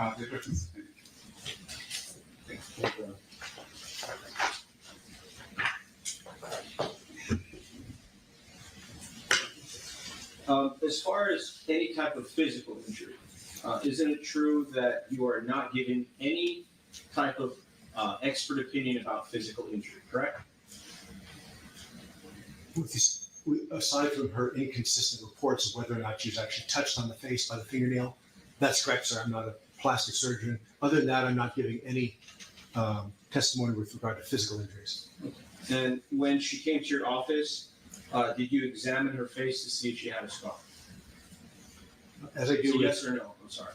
The difference. As far as any type of physical injury, isn't it true that you are not giving any type of expert opinion about physical injury, correct? Aside from her inconsistent reports of whether or not she was actually touched on the face by the fingernail, that's correct, sir. I'm not a plastic surgeon. Other than that, I'm not giving any testimony with regard to physical injuries. And when she came to your office, did you examine her face to see if she had a scar? As I do So with, yes or no? I'm sorry.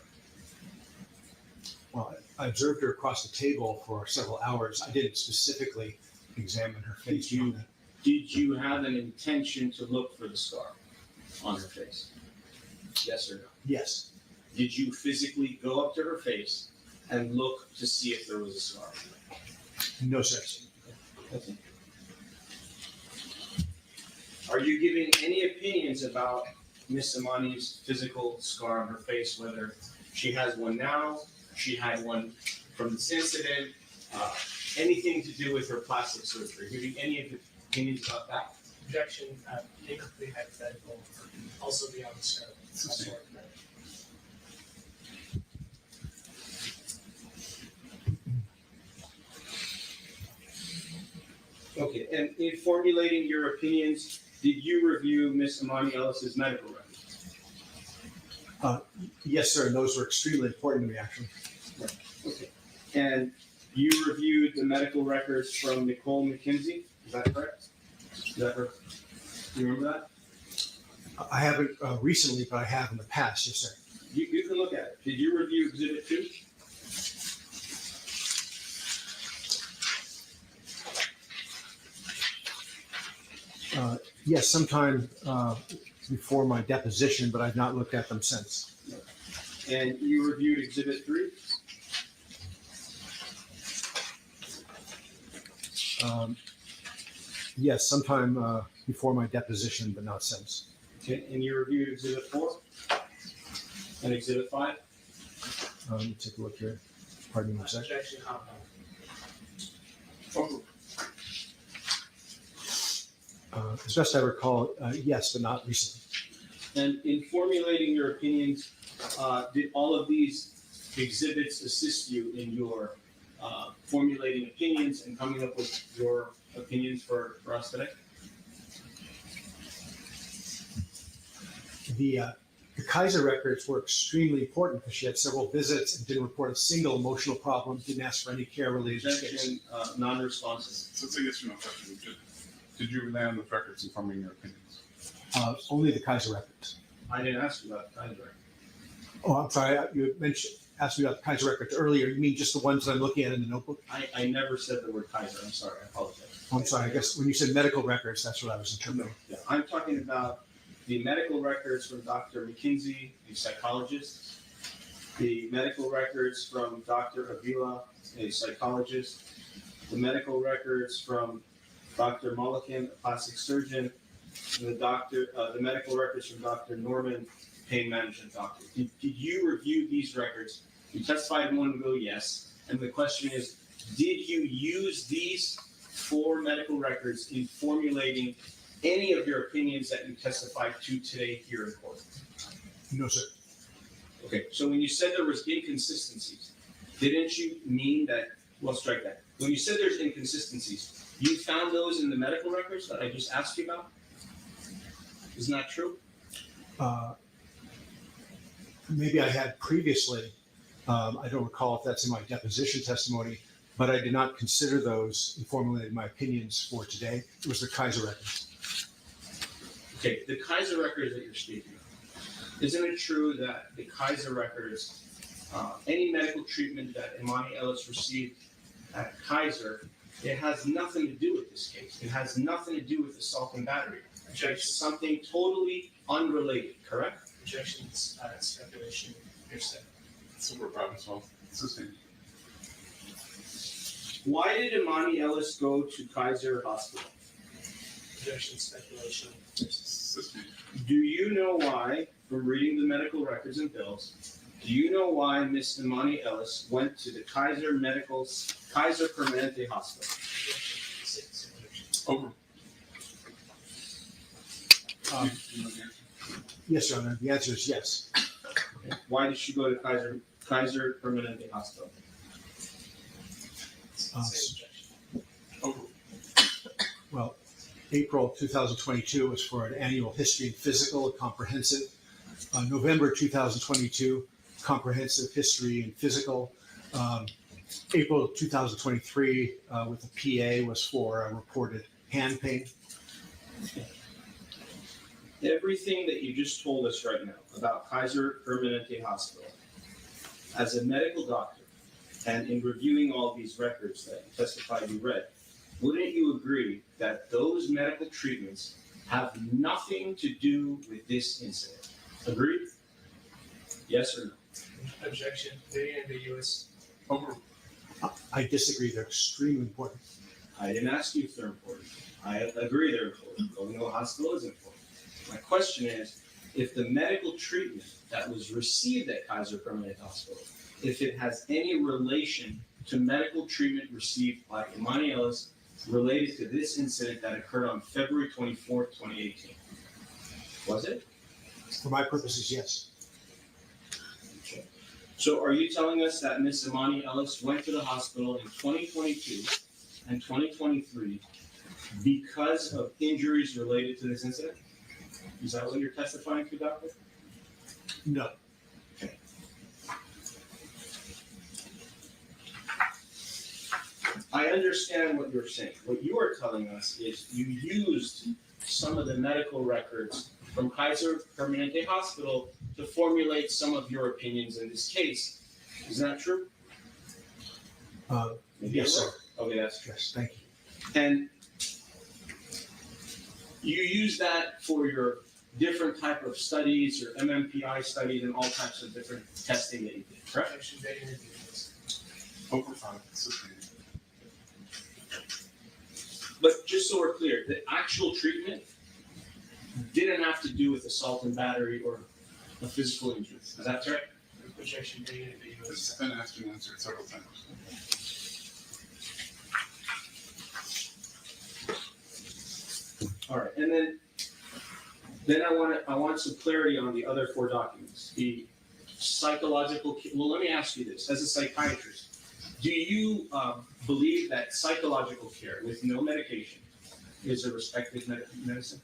well, I observed her across the table for several hours. I didn't specifically examine her face. Did you- Did you have an intention to look for the scar on her face? Yes or no? Yes, Did you physically go up to her face and look to see if there was a scar? no, sir. Okay. Are you giving any opinions about Miss Amani's physical scar on her face, whether she has one now, she had one from this incident, anything to do with her plastic surgery? Giving any of the opinions about that? Objection, incomplete hypothetical, also beyond the scope. Okay, and in formulating your opinions, did you review Miss Amani Ellis's medical records? Yes, sir. And those were extremely important to me, actually. Okay. And you reviewed the medical records from Nicole McKenzie, is that correct? Is that her? Do you remember that? I haven't recently, but I have in the past. Yes, sir. You can look at it. Did you review Exhibit 2? Yes, sometime before my deposition, but I've not looked at them since. And you reviewed Exhibit 3? Yes, sometime before my deposition, but not since. Okay, and you reviewed Exhibit 4? And Exhibit 5? Let me take a look here. Pardon me one second. Objection, compound. As best I recall, yes, but not recently. And in formulating your opinions, did all of these exhibits assist you in your formulating opinions and coming up with your opinions for us today? The Kaiser records were extremely important because she had several visits and didn't report a single emotional problem, didn't ask for any care related to the case. Objection, non-responsive. So it's a yes or no question. Did you rely on the records in forming your opinions? Only the Kaiser records. I didn't ask you about the Kaiser. Oh, I'm sorry. You asked me about the Kaiser records earlier. You mean just the ones that I'm looking at in the notebook? I never said the word Kaiser. I'm sorry. I apologize. Oh, I'm sorry. I guess when you said medical records, that's what I was interpreting. Yeah, I'm talking about the medical records from Dr. McKenzie, the psychologist, the medical records from Dr. Avila, a psychologist, the medical records from Dr. Mulliken, a plastic surgeon, and the medical records from Dr. Norman, pain management doctor. Did you review these records? You testified a moment ago, yes. And the question is, did you use these 4 medical records in formulating any of your opinions that you testified to today here in court? No, sir. Okay, so when you said there was inconsistencies, didn't you mean that, well, strike that. When you said there's inconsistencies, you found those in the medical records that I just asked you about? Isn't that true? Maybe I had previously. I don't recall if that's in my deposition testimony, but I did not consider those in formulating my opinions for today. It was the Kaiser records. Okay, the Kaiser records that you're speaking of, isn't it true that the Kaiser records, any medical treatment that Imani Ellis received at Kaiser, it has nothing to do with this case. It has nothing to do with assault and battery. It's something totally unrelated, correct? Objections, speculation, hearsay. Super problem solved. Sustained. Why did Imani Ellis go to Kaiser Hospital? Objection, speculation. Sustained. Do you know why, from reading the medical records and bills, Do you know why Miss Imani Ellis went to the Kaiser Permanente Hospital? Over. Um, Yes, Your Honor, the answer is yes. Why did she go to Kaiser Permanente Hospital? Over. Well, April 2022 was for an annual history and physical, a comprehensive. November 2022, comprehensive history and physical. April 2023 with the PA was for reported hand pain. Everything that you just told us right now about Kaiser Permanente Hospital, as a medical doctor, and in reviewing all these records that you testified you read, wouldn't you agree that those medical treatments have nothing to do with this incident? Agreed? Yes or no? Objection, very ambiguous. Over. I disagree, they're extremely important. I didn't ask you if they're important. I agree they're important. Going to a hospital is important. My question is, if the medical treatment that was received at Kaiser Permanente Hospital, if it has any relation to medical treatment received by Imani Ellis related to this incident that occurred on February 24th, 2018. Was it? For my purposes, yes. Okay. So are you telling us that Miss Imani Ellis went to the hospital in 2022 and 2023 because of injuries related to this incident? Is that what you're testifying to, Doctor? No. I understand what you're saying. What you are telling us is you used some of the medical records from Kaiser Permanente Hospital to formulate some of your opinions in this case. Is that true? Maybe Yes, I'm sir. wrong. Okay, that's true. Yes, thank you. And you use that for your different type of studies, your MMPI studies, and all types of different testing that you did, correct? Objection, very ambiguous. Over 5. Sustained. But just so we're clear, the actual treatment didn't have to do with assault and battery or a physical injury. Is that correct? Objection, very ambiguous. This has been asked and answered several times. All right, and then I want some clarity on the other 4 documents. The psychological. Well, let me ask you this: as a psychiatrist, do you believe that psychological care with no medication is a respected medicine?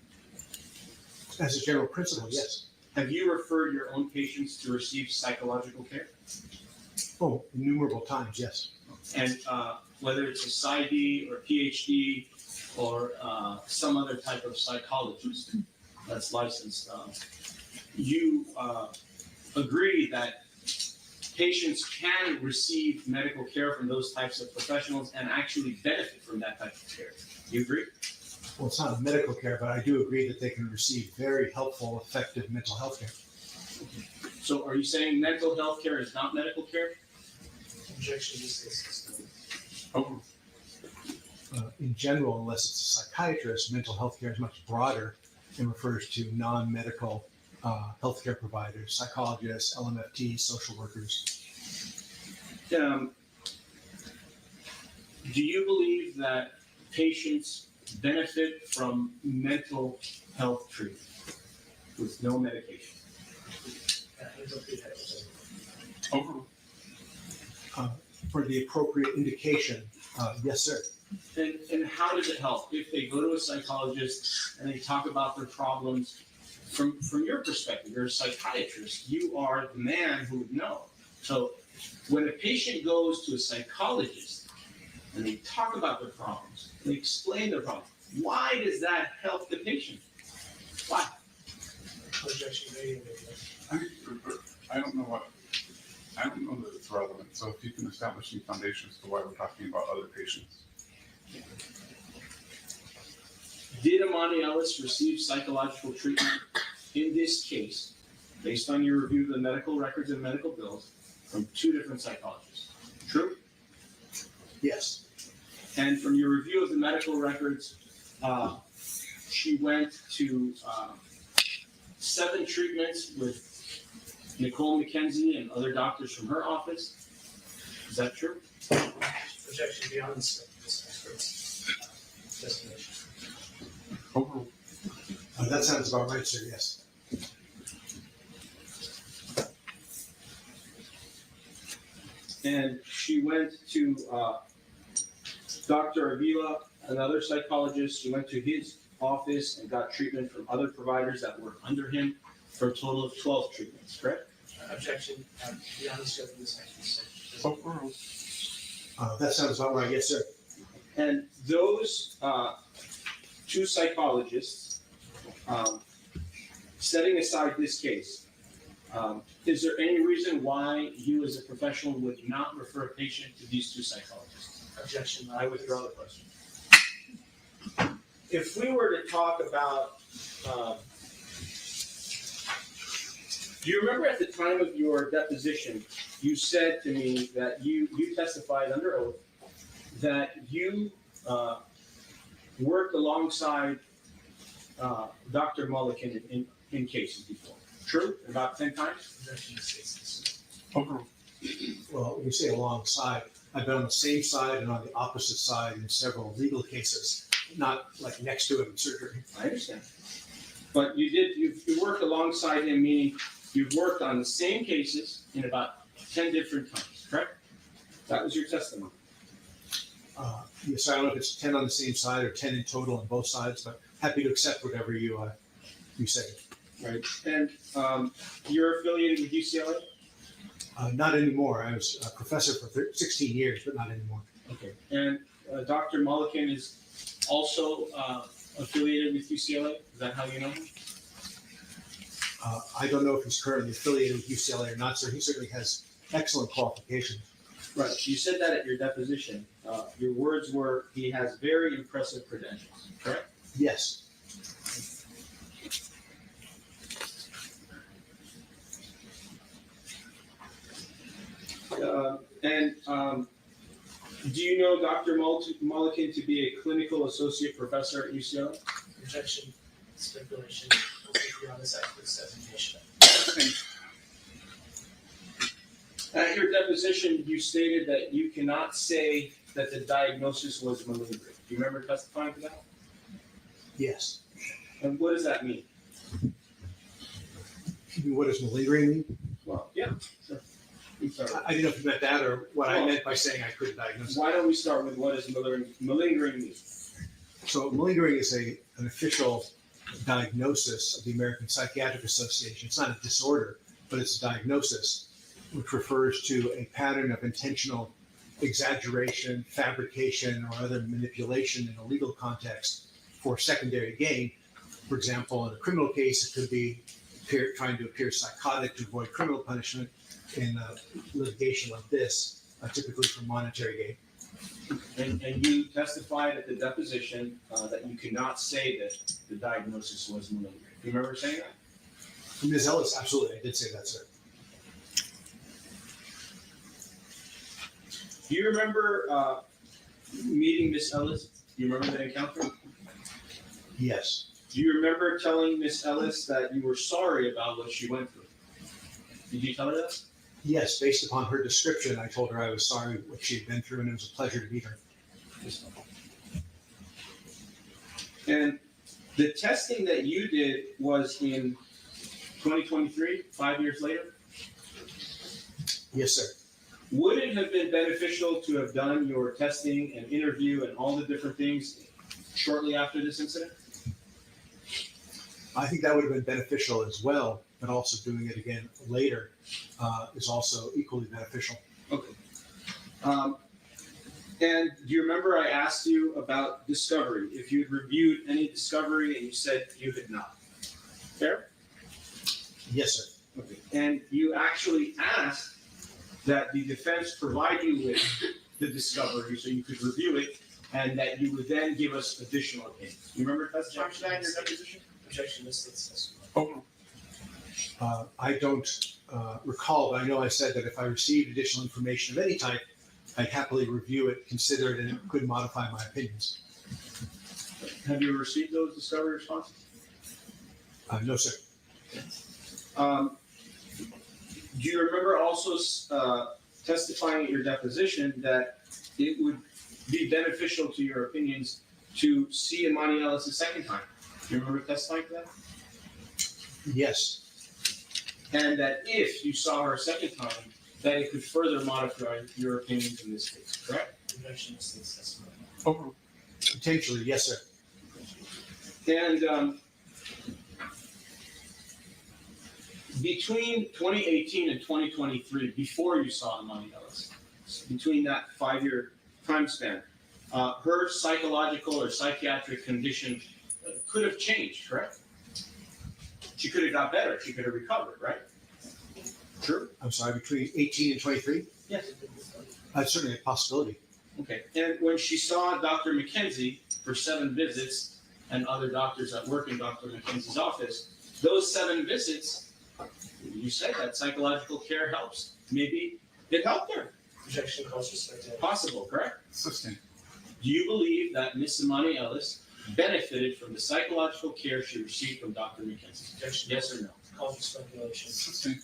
As a general principle, yes. Have you referred your own patients to receive psychological care? Oh, innumerable times, yes. And whether it's a PsyD or PhD or some other type of psychologist that's licensed, you agree that patients can receive medical care from those types of professionals and actually benefit from that type of care. Do you agree? Well, it's not medical care, but I do agree that they can receive very helpful, effective mental health care. So are you saying mental health care is not medical care? Objection, this case is Over. In general, unless it's a psychiatrist, mental health care is much broader and refers to non-medical healthcare providers, psychologists, LMFT, social workers. Do you believe that patients benefit from mental health treatment with no medication? Over. For the appropriate indication, yes, sir. And how does it help if they go to a psychologist and they talk about their problems? From your perspective, you're a psychiatrist. You are the man who would know. So when a patient goes to a psychologist and they talk about their problems, they explain their problems, why does that help the patient? Why? Objection, very ambiguous. I don't know that it's relevant. So if you can establish some foundation as to why we're talking about other patients. Did Imani Ellis receive psychological treatment in this case, based on your review of the medical records and medical bills, from 2 different psychologists? True? Yes. And from your review of the medical records, she went to 7 treatments with Nicole McKenzie and other doctors from her office. Is that true? Projection beyond this expert's destination. Overruled. That sounds about right, sir, yes. And she went to Dr. Avila, another psychologist. She went to his office and got treatment from other providers that were under him for a total of 12 treatments, correct? Objection beyond the scope of this expert's. Overruled. That sounds about right, yes, sir. And those two psychologists, setting aside this case, is there any reason why you as a professional would not refer a patient to these two psychologists? Objection. I withdraw the question. If we were to talk about, do you remember at the time of your deposition, you said to me that you testified under oath that you worked alongside Dr. Mulliken in cases before? True? About 10 times? Objection states this. Overruled. Well, when you say alongside, I've been on the same side and on the opposite side in several legal cases, not like next to him in surgery. I understand. But you worked alongside him, meaning you've worked on the same cases in about 10 different times, correct? That was your testimony. Yes, I don't know if it's 10 on the same side or 10 in total on both sides, but happy to accept whatever you say. Right. And you're affiliated with UCLA? Not anymore. I was a professor for 16 years, but not anymore. Okay. And Dr. Mulliken is also affiliated with UCLA? Is that how you know him? I don't know if he's currently affiliated with UCLA or not, sir. He certainly has excellent qualifications. Right. You said that at your deposition. Your words were, he has very impressive credentials, correct? Yes. Do you know Dr. Mulliken to be a clinical associate professor at UCLA? Objection. Speculation. Beyond this expert's designation. At your deposition, you stated that you cannot say that the diagnosis was malingering. Do you remember testifying to that? Yes. And what does that mean? What does malingering mean? Well, yeah, sure. I'm sorry. I didn't know if you meant that or what I meant by saying I couldn't diagnose it. Why don't we start with what does malingering mean? So malingering is an official diagnosis of the American Psychiatric Association. It's not a disorder, but it's a diagnosis, which refers to a pattern of intentional exaggeration, fabrication, or other manipulation in a legal context for secondary gain. For example, in a criminal case, it could be trying to appear psychotic to avoid criminal punishment. In litigation like this, typically for monetary gain. And you testified at the deposition that you could not say that the diagnosis was malingering. Do you remember saying that? Ms. Ellis, absolutely, I did say that, sir. Do you remember meeting Miss Ellis? Do you remember the encounter? Yes. Do you remember telling Miss Ellis that you were sorry about what she went through? Did you tell her that? Yes, based upon her description, I told her I was sorry what she had been through, and it was a pleasure to meet her. And the testing that you did was in 2023, 5 years later? Yes, sir. Would it have been beneficial to have done your testing and interview and all the different things shortly after this incident? I think that would have been beneficial as well, but also doing it again later is also equally beneficial. Okay. And do you remember I asked you about discovery? If you had reviewed any discovery and you said you had not. Fair? Yes, sir. Okay. And you actually asked that the defense provide you with the discovery so you could review it and that you would then give us additional opinions. You remember testifying to that in your deposition? Objection. This is Overruled. I don't recall, but I know I said that if I received additional information of any type, I'd happily review it, consider it, and it could modify my opinions. Have you received those discovery responses? No, sir. Do you remember also testifying at your deposition that it would be beneficial to your opinions to see Imani Ellis a second time? Do you remember testifying to that? Yes, And that if you saw her a second time, that it could further modify your opinions in this case, correct? Objection to this testimony. Over. potentially, yes, sir. And between 2018 and 2023, before you saw Imani Ellis, between that 5-year time span, her psychological or psychiatric condition could have changed, correct? She could have got better. She could have recovered, right? True? I'm sorry, between 18 and 23? Yes. That's certainly a possibility. Okay. And when she saw Dr. McKenzie for 7 visits and other doctors that work in Dr. McKenzie's office, those 7 visits, you said that psychological care helps. Maybe it helped her. Objection calls respect to. Possible, correct? Sustained. Do you believe that Miss Imani Ellis benefited from the psychological care she received from Dr. McKenzie? Objection. Yes or no? Calls for speculation. Sustained.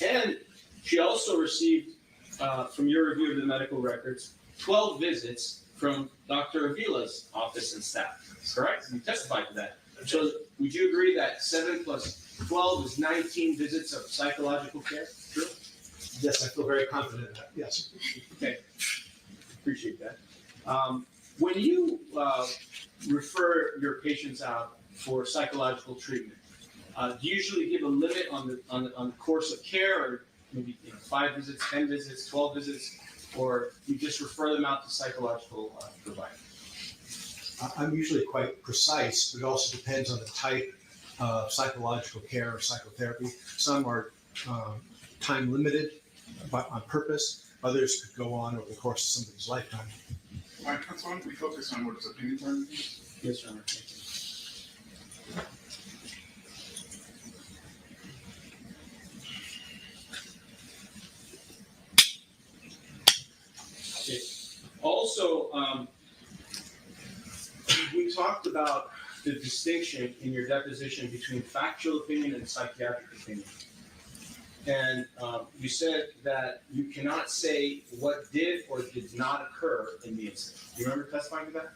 And she also received, from your review of the medical records, 12 visits from Dr. Avila's office and staff, correct? You testified to that. So would you agree that 7 plus 12 is 19 visits of psychological care? True? Yes, I feel very confident in that, yes. Okay. Appreciate that. When you refer your patients out for psychological treatment, do you usually give a limit on the course of care, or maybe 5 visits, 10 visits, 12 visits, or you just refer them out to psychological providers? I'm usually quite precise, but it also depends on the type of psychological care or psychotherapy. Some are time limited on purpose. Others could go on over the course of somebody's lifetime. All right, so why don't we focus on what is opinion time? Yes, Your Honor. Thank you. Okay. Also, we talked about the distinction in your deposition between factual opinion and psychiatric opinion. And you said that you cannot say what did or did not occur in the incident. Do you remember testifying to that?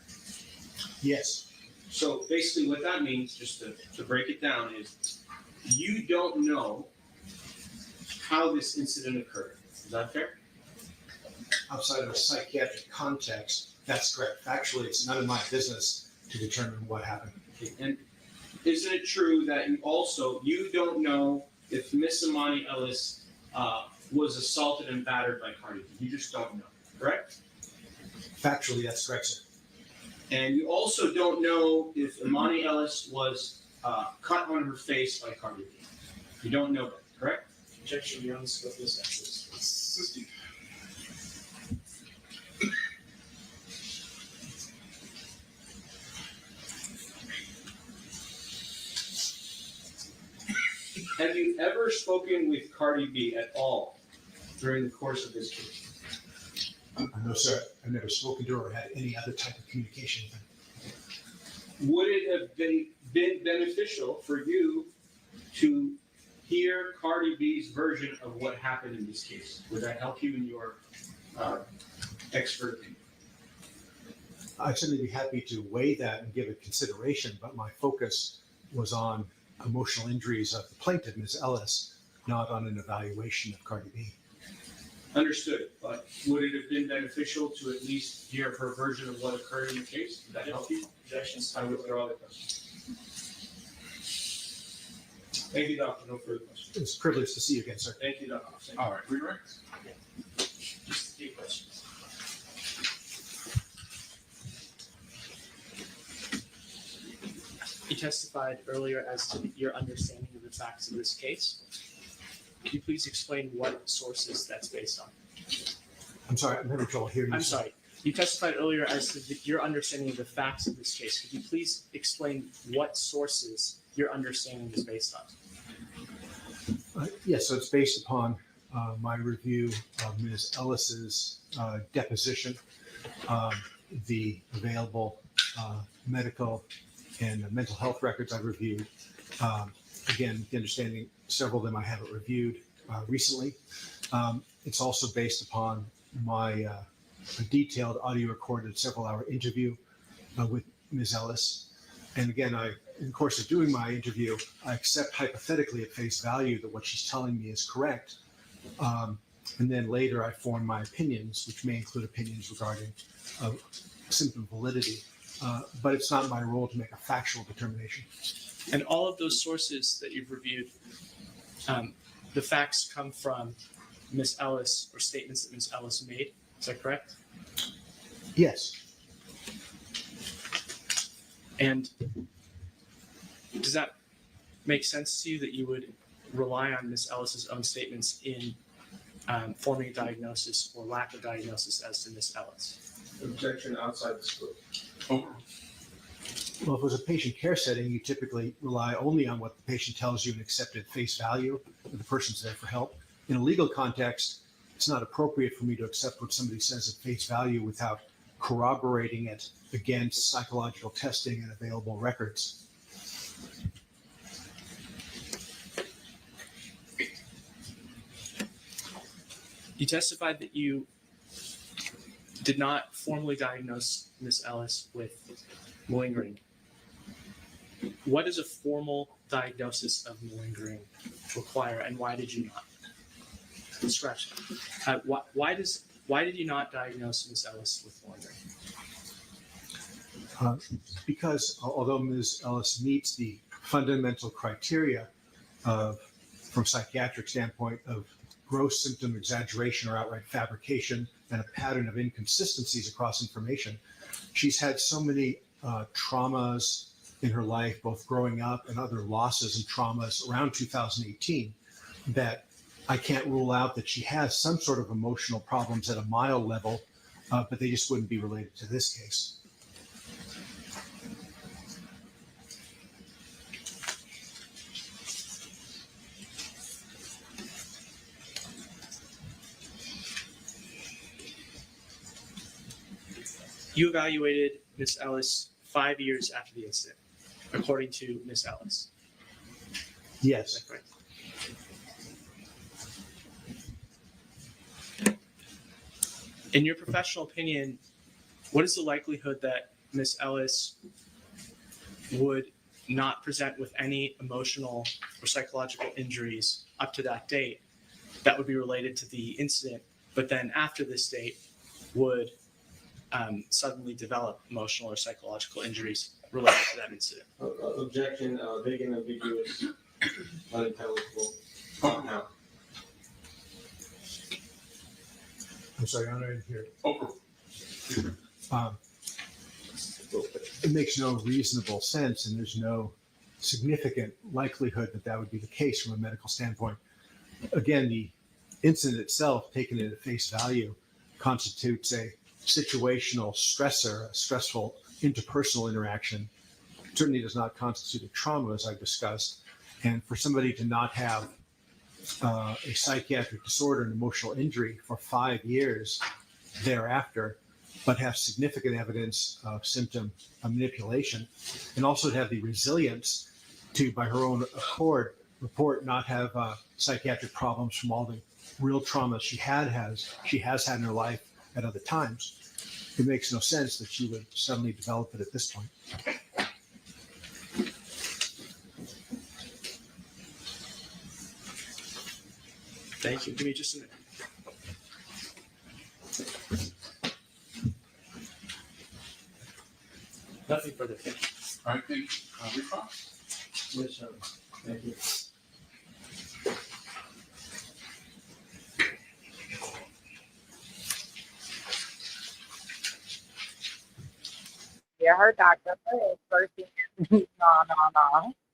Yes, So basically what that means, just to break it down, is you don't know how this incident occurred. Is that fair? outside of a psychiatric context, that's correct. Actually, it's none of my business to determine what happened. Okay. And isn't it true that you don't know if Miss Imani Ellis was assaulted and battered by Cardi B? You just don't know, correct? Factually, that's correct, sir. And you also don't know if Imani Ellis was cut on her face by Cardi B. You don't know that, correct? Objection beyond the scope of this evidence. Sustained. Have you ever spoken with Cardi B at all during the course of this case? No, sir. I've never spoken to her or had any other type of communication with her. Would it have been beneficial for you to hear Cardi B's version of what happened in this case? Would that help you in your expert opinion? I'd certainly be happy to weigh that and give it consideration, but my focus was on emotional injuries of the plaintiff, Ms. Ellis, not on an evaluation of Cardi B. Understood, but would it have been beneficial to at least hear her version of what occurred in the case? Would that help you? Objections. I withdraw the question. Thank you, Doctor. No further questions. It's a privilege to see you again, sir. Thank you, Doctor. Thank you. All right, redirect. Just a few questions. You testified earlier as to your understanding of the facts of this case. Could you please explain what sources that's based on? I'm sorry, I'm having trouble hearing you. I'm sir. sorry. You testified earlier as to your understanding of the facts of this case. Could you please explain what sources your understanding is based on? Yes, so it's based upon my review of Ms. Ellis's deposition, the available medical and mental health records I've reviewed, again, the understanding several of them I haven't reviewed recently. It's also based upon my a detailed audio recorded several-hour interview with Ms. Ellis. And again, in the course of doing my interview, I accept hypothetically at face value that what she's telling me is correct. And then later I form my opinions, which may include opinions regarding symptom validity. But it's not my role to make a factual determination. And all of those sources that you've reviewed, the facts come from Ms. Ellis or statements that Ms. Ellis made. Is that correct? Yes. And does that make sense to you that you would rely on Ms. Ellis's own statements in forming a diagnosis or lack of diagnosis as to Ms. Ellis? Objection outside the scope. Over. Well, if it was a patient care setting, you typically rely only on what the patient tells you and accept at face value that the person's there for help. In a legal context, it's not appropriate for me to accept what somebody says at face value without corroborating it against psychological testing and available records. You testified that you did not formally diagnose Ms. Ellis with malingering. What does a formal diagnosis of malingering require, and why did you not? Scratch that. Why did you not diagnose Ms. Ellis with malingering? Because although Ms. Ellis meets the fundamental criteria from a psychiatric standpoint of gross symptom exaggeration or outright fabrication and a pattern of inconsistencies across information, she's had so many traumas in her life, both growing up and other losses and traumas around 2018, that I can't rule out that she has some sort of emotional problems at a mild level, but they just wouldn't be related to this case. You evaluated Ms. Ellis 5 years after the incident, according to Ms. Ellis. Is Yes. that correct? In your professional opinion, what is the likelihood that Ms. Ellis would not present with any emotional or psychological injuries up to that date that would be related to the incident, but then after this date would suddenly develop emotional or psychological injuries related to that incident? Objection, vague and ambiguous, unintelligible. Now, I'm sorry, Your Honor, I didn't hear it. Over. It makes no reasonable sense, and there's no significant likelihood that that would be the case from a medical standpoint. Again, the incident itself, taken at face value, constitutes a situational stressor, a stressful interpersonal interaction. It certainly does not constitute a trauma, as I've discussed. And for somebody to not have a psychiatric disorder and emotional injury for 5 years thereafter, but have significant evidence of symptom manipulation, and also to have the resilience to, by her own accord, report not have psychiatric problems from all the real trauma she has had in her life at other times. It makes no sense that she would suddenly develop it at this point. Thank you. Give me just a minute. Nothing further. Thank you. All right, thank you. Refund? yes, sir. Thank you. Yeah, her doctor said first thing. No.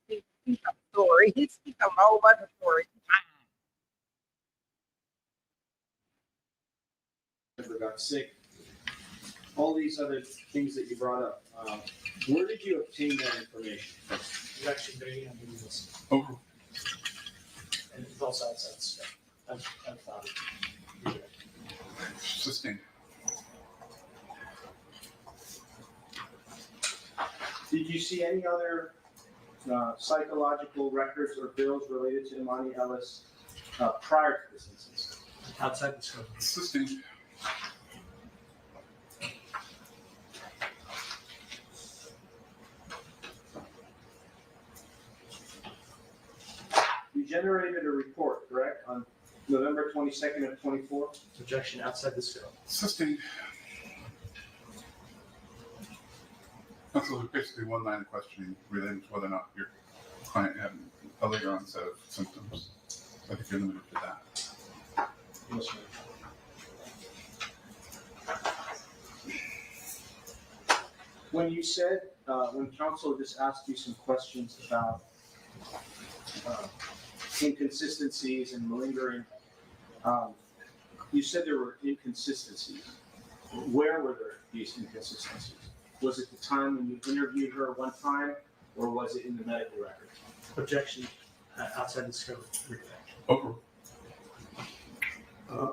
He's some story. He's some whole bunch of stories. Never got sick. All these other things that you brought up, where did you obtain that information? It's actually very ambiguous. Over. And it's also outside the scope. I've found it. Sustained. Did you see any other psychological records or bills related to Imani Ellis prior to this incident? Outside the scope. Assisting. You generated a report, correct, on November 22nd of 24? Objection outside the scope. Assisting. So basically one line of questioning relating to whether or not your client had a later onset of symptoms. I think you're limited to that. Yes, sir. When you said, when counsel just asked you some questions about inconsistencies and malingering, you said there were inconsistencies. Where were there these inconsistencies? Was it the time when you interviewed her one time, or was it in the medical record? Objection outside the scope. Over.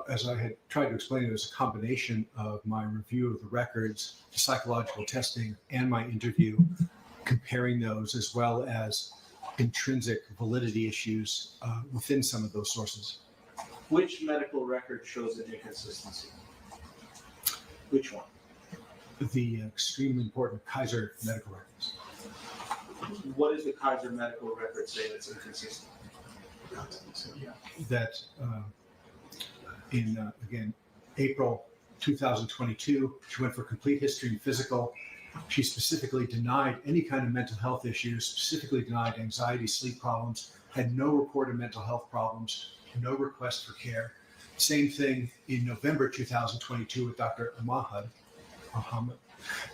As I had tried to explain, it was a combination of my review of the records, the psychological testing, and my interview, comparing those as well as intrinsic validity issues within some of those sources. Which medical record shows an inconsistency? Which one? The extremely important Kaiser medical records. What does the Kaiser medical record say that's inconsistent? That in, again, April 2022, she went for complete history and physical. She specifically denied any kind of mental health issues, specifically denied anxiety, sleep problems, had no reported mental health problems, no request for care. Same thing in November 2022 with Dr. Ahmad.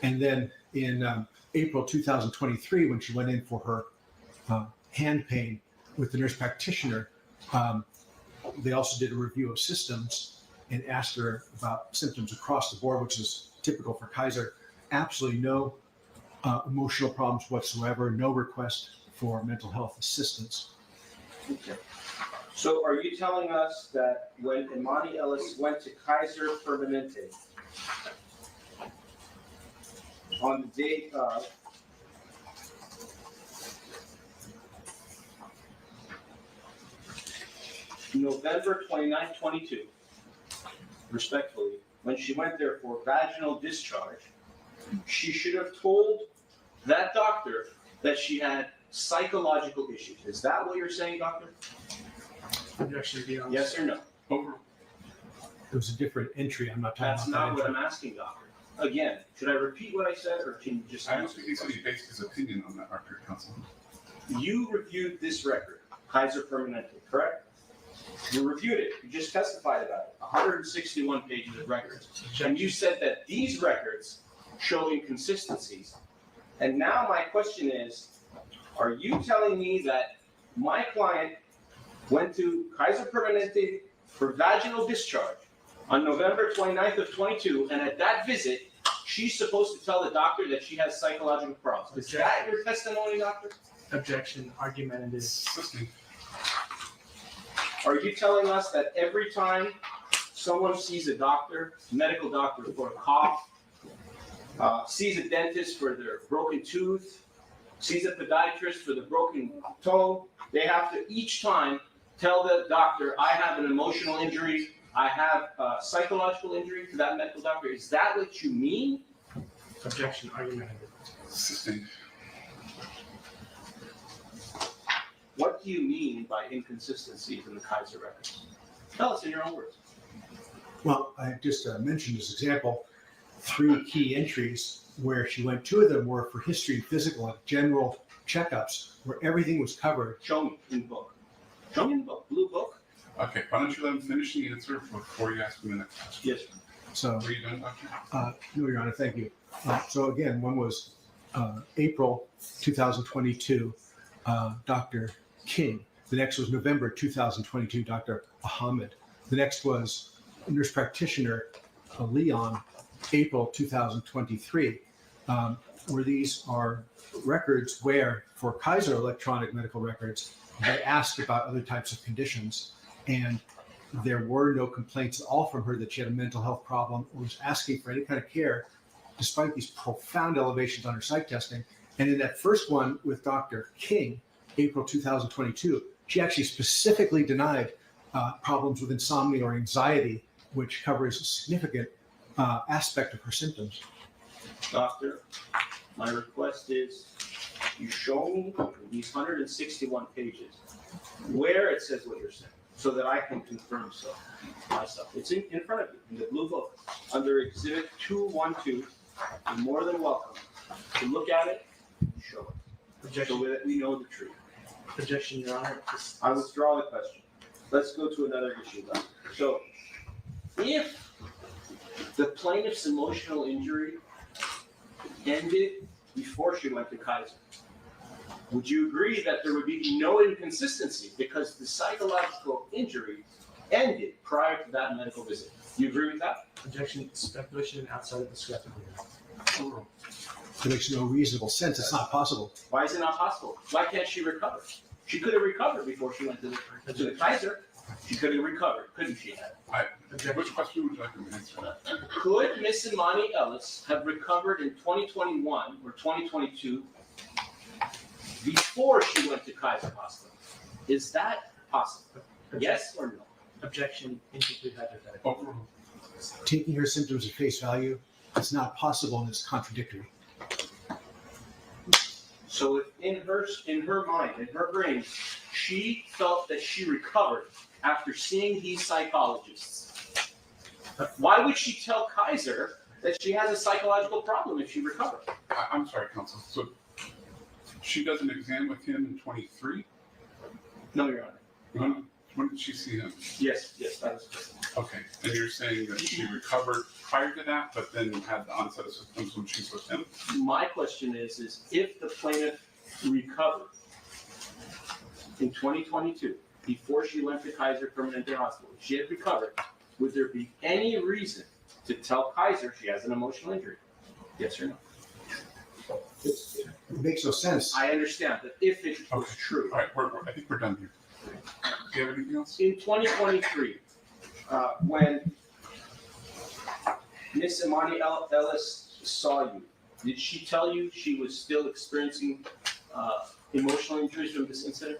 And then in April 2023, when she went in for her hand pain with the nurse practitioner, they also did a review of systems and asked her about symptoms across the board, which is typical for Kaiser. Absolutely no emotional problems whatsoever, no request for mental health assistance. Okay. So are you telling us that when Imani Ellis went to Kaiser Permanente on the date of November 29, 22, respectfully, when she went there for vaginal discharge, she should have told that doctor that she had psychological issues. Is that what you're saying, doctor? Objection beyond. Yes or no? Over. It was a different entry. I'm not talking That's about not that what entry. I'm asking, doctor. Again, should I repeat what I said, or can you just I don't answer think the he said question? he based his opinion on that record, counsel. You reviewed this record, Kaiser Permanente, correct? You reviewed it. You just testified about it. 161 pages of records. And you said that these records show inconsistencies. And now my question is, are you telling me that my client went to Kaiser Permanente for vaginal discharge on November 29th of 22, and at that visit, she's supposed to tell the doctor that she has psychological problems? Is that your testimony, doctor? Objection argumentative. Assisting. Are you telling us that every time someone sees a doctor, medical doctor for a cough, sees a dentist for their broken tooth, sees a podiatrist for the broken toe, they have to each time tell the doctor, I have an emotional injury, I have a psychological injury to that medical doctor? Is that what you mean? Objection argumentative. Assisting. What do you mean by inconsistencies in the Kaiser records? Tell us in your own words. Well, I just mentioned this example, 3 key entries where she went. 2 of them were for history and physical, like general checkups, where everything was covered. Show me in the book. Show me in the book, blue book. Okay, why don't you let him finish the answer before you ask him the next question? Yes, sir. So, Were you done, doctor? no, Your Honor, thank you. So again, one was April 2022, Dr. King. The next was November 2022, Dr. Ahmed. The next was nurse practitioner Leon, April 2023, where these are records where, for Kaiser electronic medical records, they asked about other types of conditions, and there were no complaints at all from her that she had a mental health problem or was asking for any kind of care, despite these profound elevations on her psych testing. And in that first one with Dr. King, April 2022, she actually specifically denied problems with insomnia or anxiety, which covers a significant aspect of her symptoms. Doctor, my request is you show me these 161 pages where it says what you're saying so that I can confirm so myself. It's in front of you in the blue book under Exhibit 212. You're more than welcome to look at it and show it so that we know the truth. Objection, Your Honor. I withdraw the question. Let's go to another issue, Doctor. So if the plaintiff's emotional injury ended before she went to Kaiser, would you agree that there would be no inconsistency because the psychological injury ended prior to that medical visit? Do you agree with that? Objection, speculation outside of the scope of the hearing. It makes no reasonable sense. It's not possible. Why is it not possible? Why can't she recover? She could have recovered before she went to the Kaiser. She could have recovered, couldn't she? Which question would you like me to answer? Could Miss Imani Ellis have recovered in 2021 or 2022 before she went to Kaiser Hospital? Is that possible? Yes or no? Objection, incomplete hypothetical. Overruled. Taking her symptoms at face value, it's not possible and it's contradictory. So if in her mind, in her brain, she felt that she recovered after seeing these psychologists, why would she tell Kaiser that she has a psychological problem if she recovered? I'm sorry, counsel. So she does an exam with him in 23? No, Your Honor. When did she see him? Yes, that is correct. Okay, and you're saying that she recovered prior to that, but then had the onset of symptoms when she's with him? My question is if the plaintiff recovered in 2022, before she went to Kaiser Permanente Hospital, if she had recovered, would there be any reason to tell Kaiser she has an emotional injury? Yes or no? It makes no sense. I understand, but if it was Okay. true. All right, I think we're done here. Do you have anything else? In 2023, when Miss Imani Ellis saw you, did she tell you she was still experiencing emotional injuries from this incident?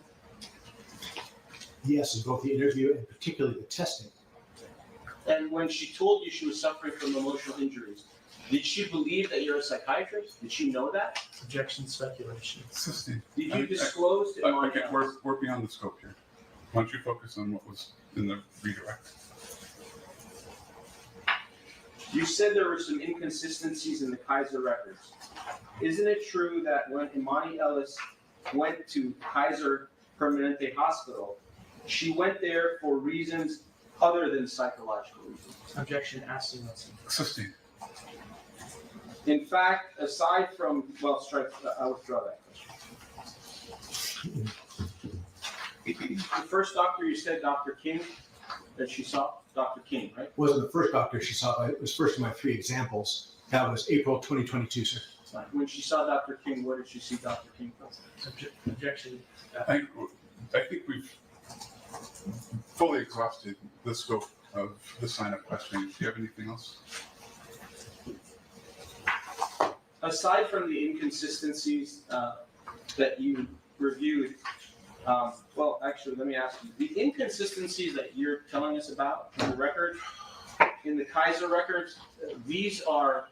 Yes, in both the interview and particularly the testing. And when she told you she was suffering from emotional injuries, did she believe that you're a psychiatrist? Did she know that? Objection, speculation. Sustained. Did you disclose to Imani Okay, Ellis? we're beyond the scope here. Why don't you focus on what was in the redirect? You said there were some inconsistencies in the Kaiser records. Isn't it true that when Imani Ellis went to Kaiser Permanente Hospital, she went there for reasons other than psychological reasons? Objection, asking what's in. Sustained. In fact, aside from, I withdraw that question. The first doctor you said, Dr. King, that she saw, Dr. King, right? Wasn't the first doctor she saw, but it was first of my 3 examples. That was April 2022, sir. When she saw Dr. King, where did she see Dr. King from? Objection. I think we've fully exhausted the scope of the sign-up questioning. Do you have anything else? Aside from the inconsistencies that you reviewed, let me ask you, the inconsistencies that you're telling us about in the record, in the Kaiser records, these are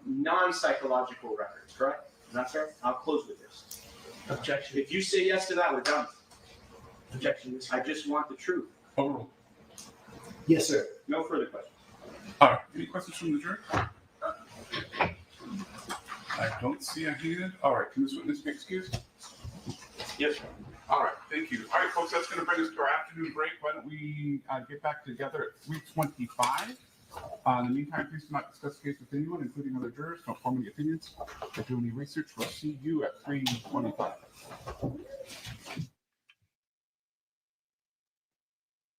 non-psychological records, correct? Is that fair? I'll close with this. Objection. If you say yes to that, we're done. Objection. I just want the truth. Overruled. Yes, sir. No further questions. All right, any questions from the jury? I don't see a hand. All right, can this witness be excused? Yes, sir. All right, thank you. All right, folks, that's going to bring us to our afternoon break. Why don't we get back together at 3:25? In the meantime, please do not discuss the case with anyone, including other jurors. Don't form any opinions. If you do any research, we'll see you at 3:25.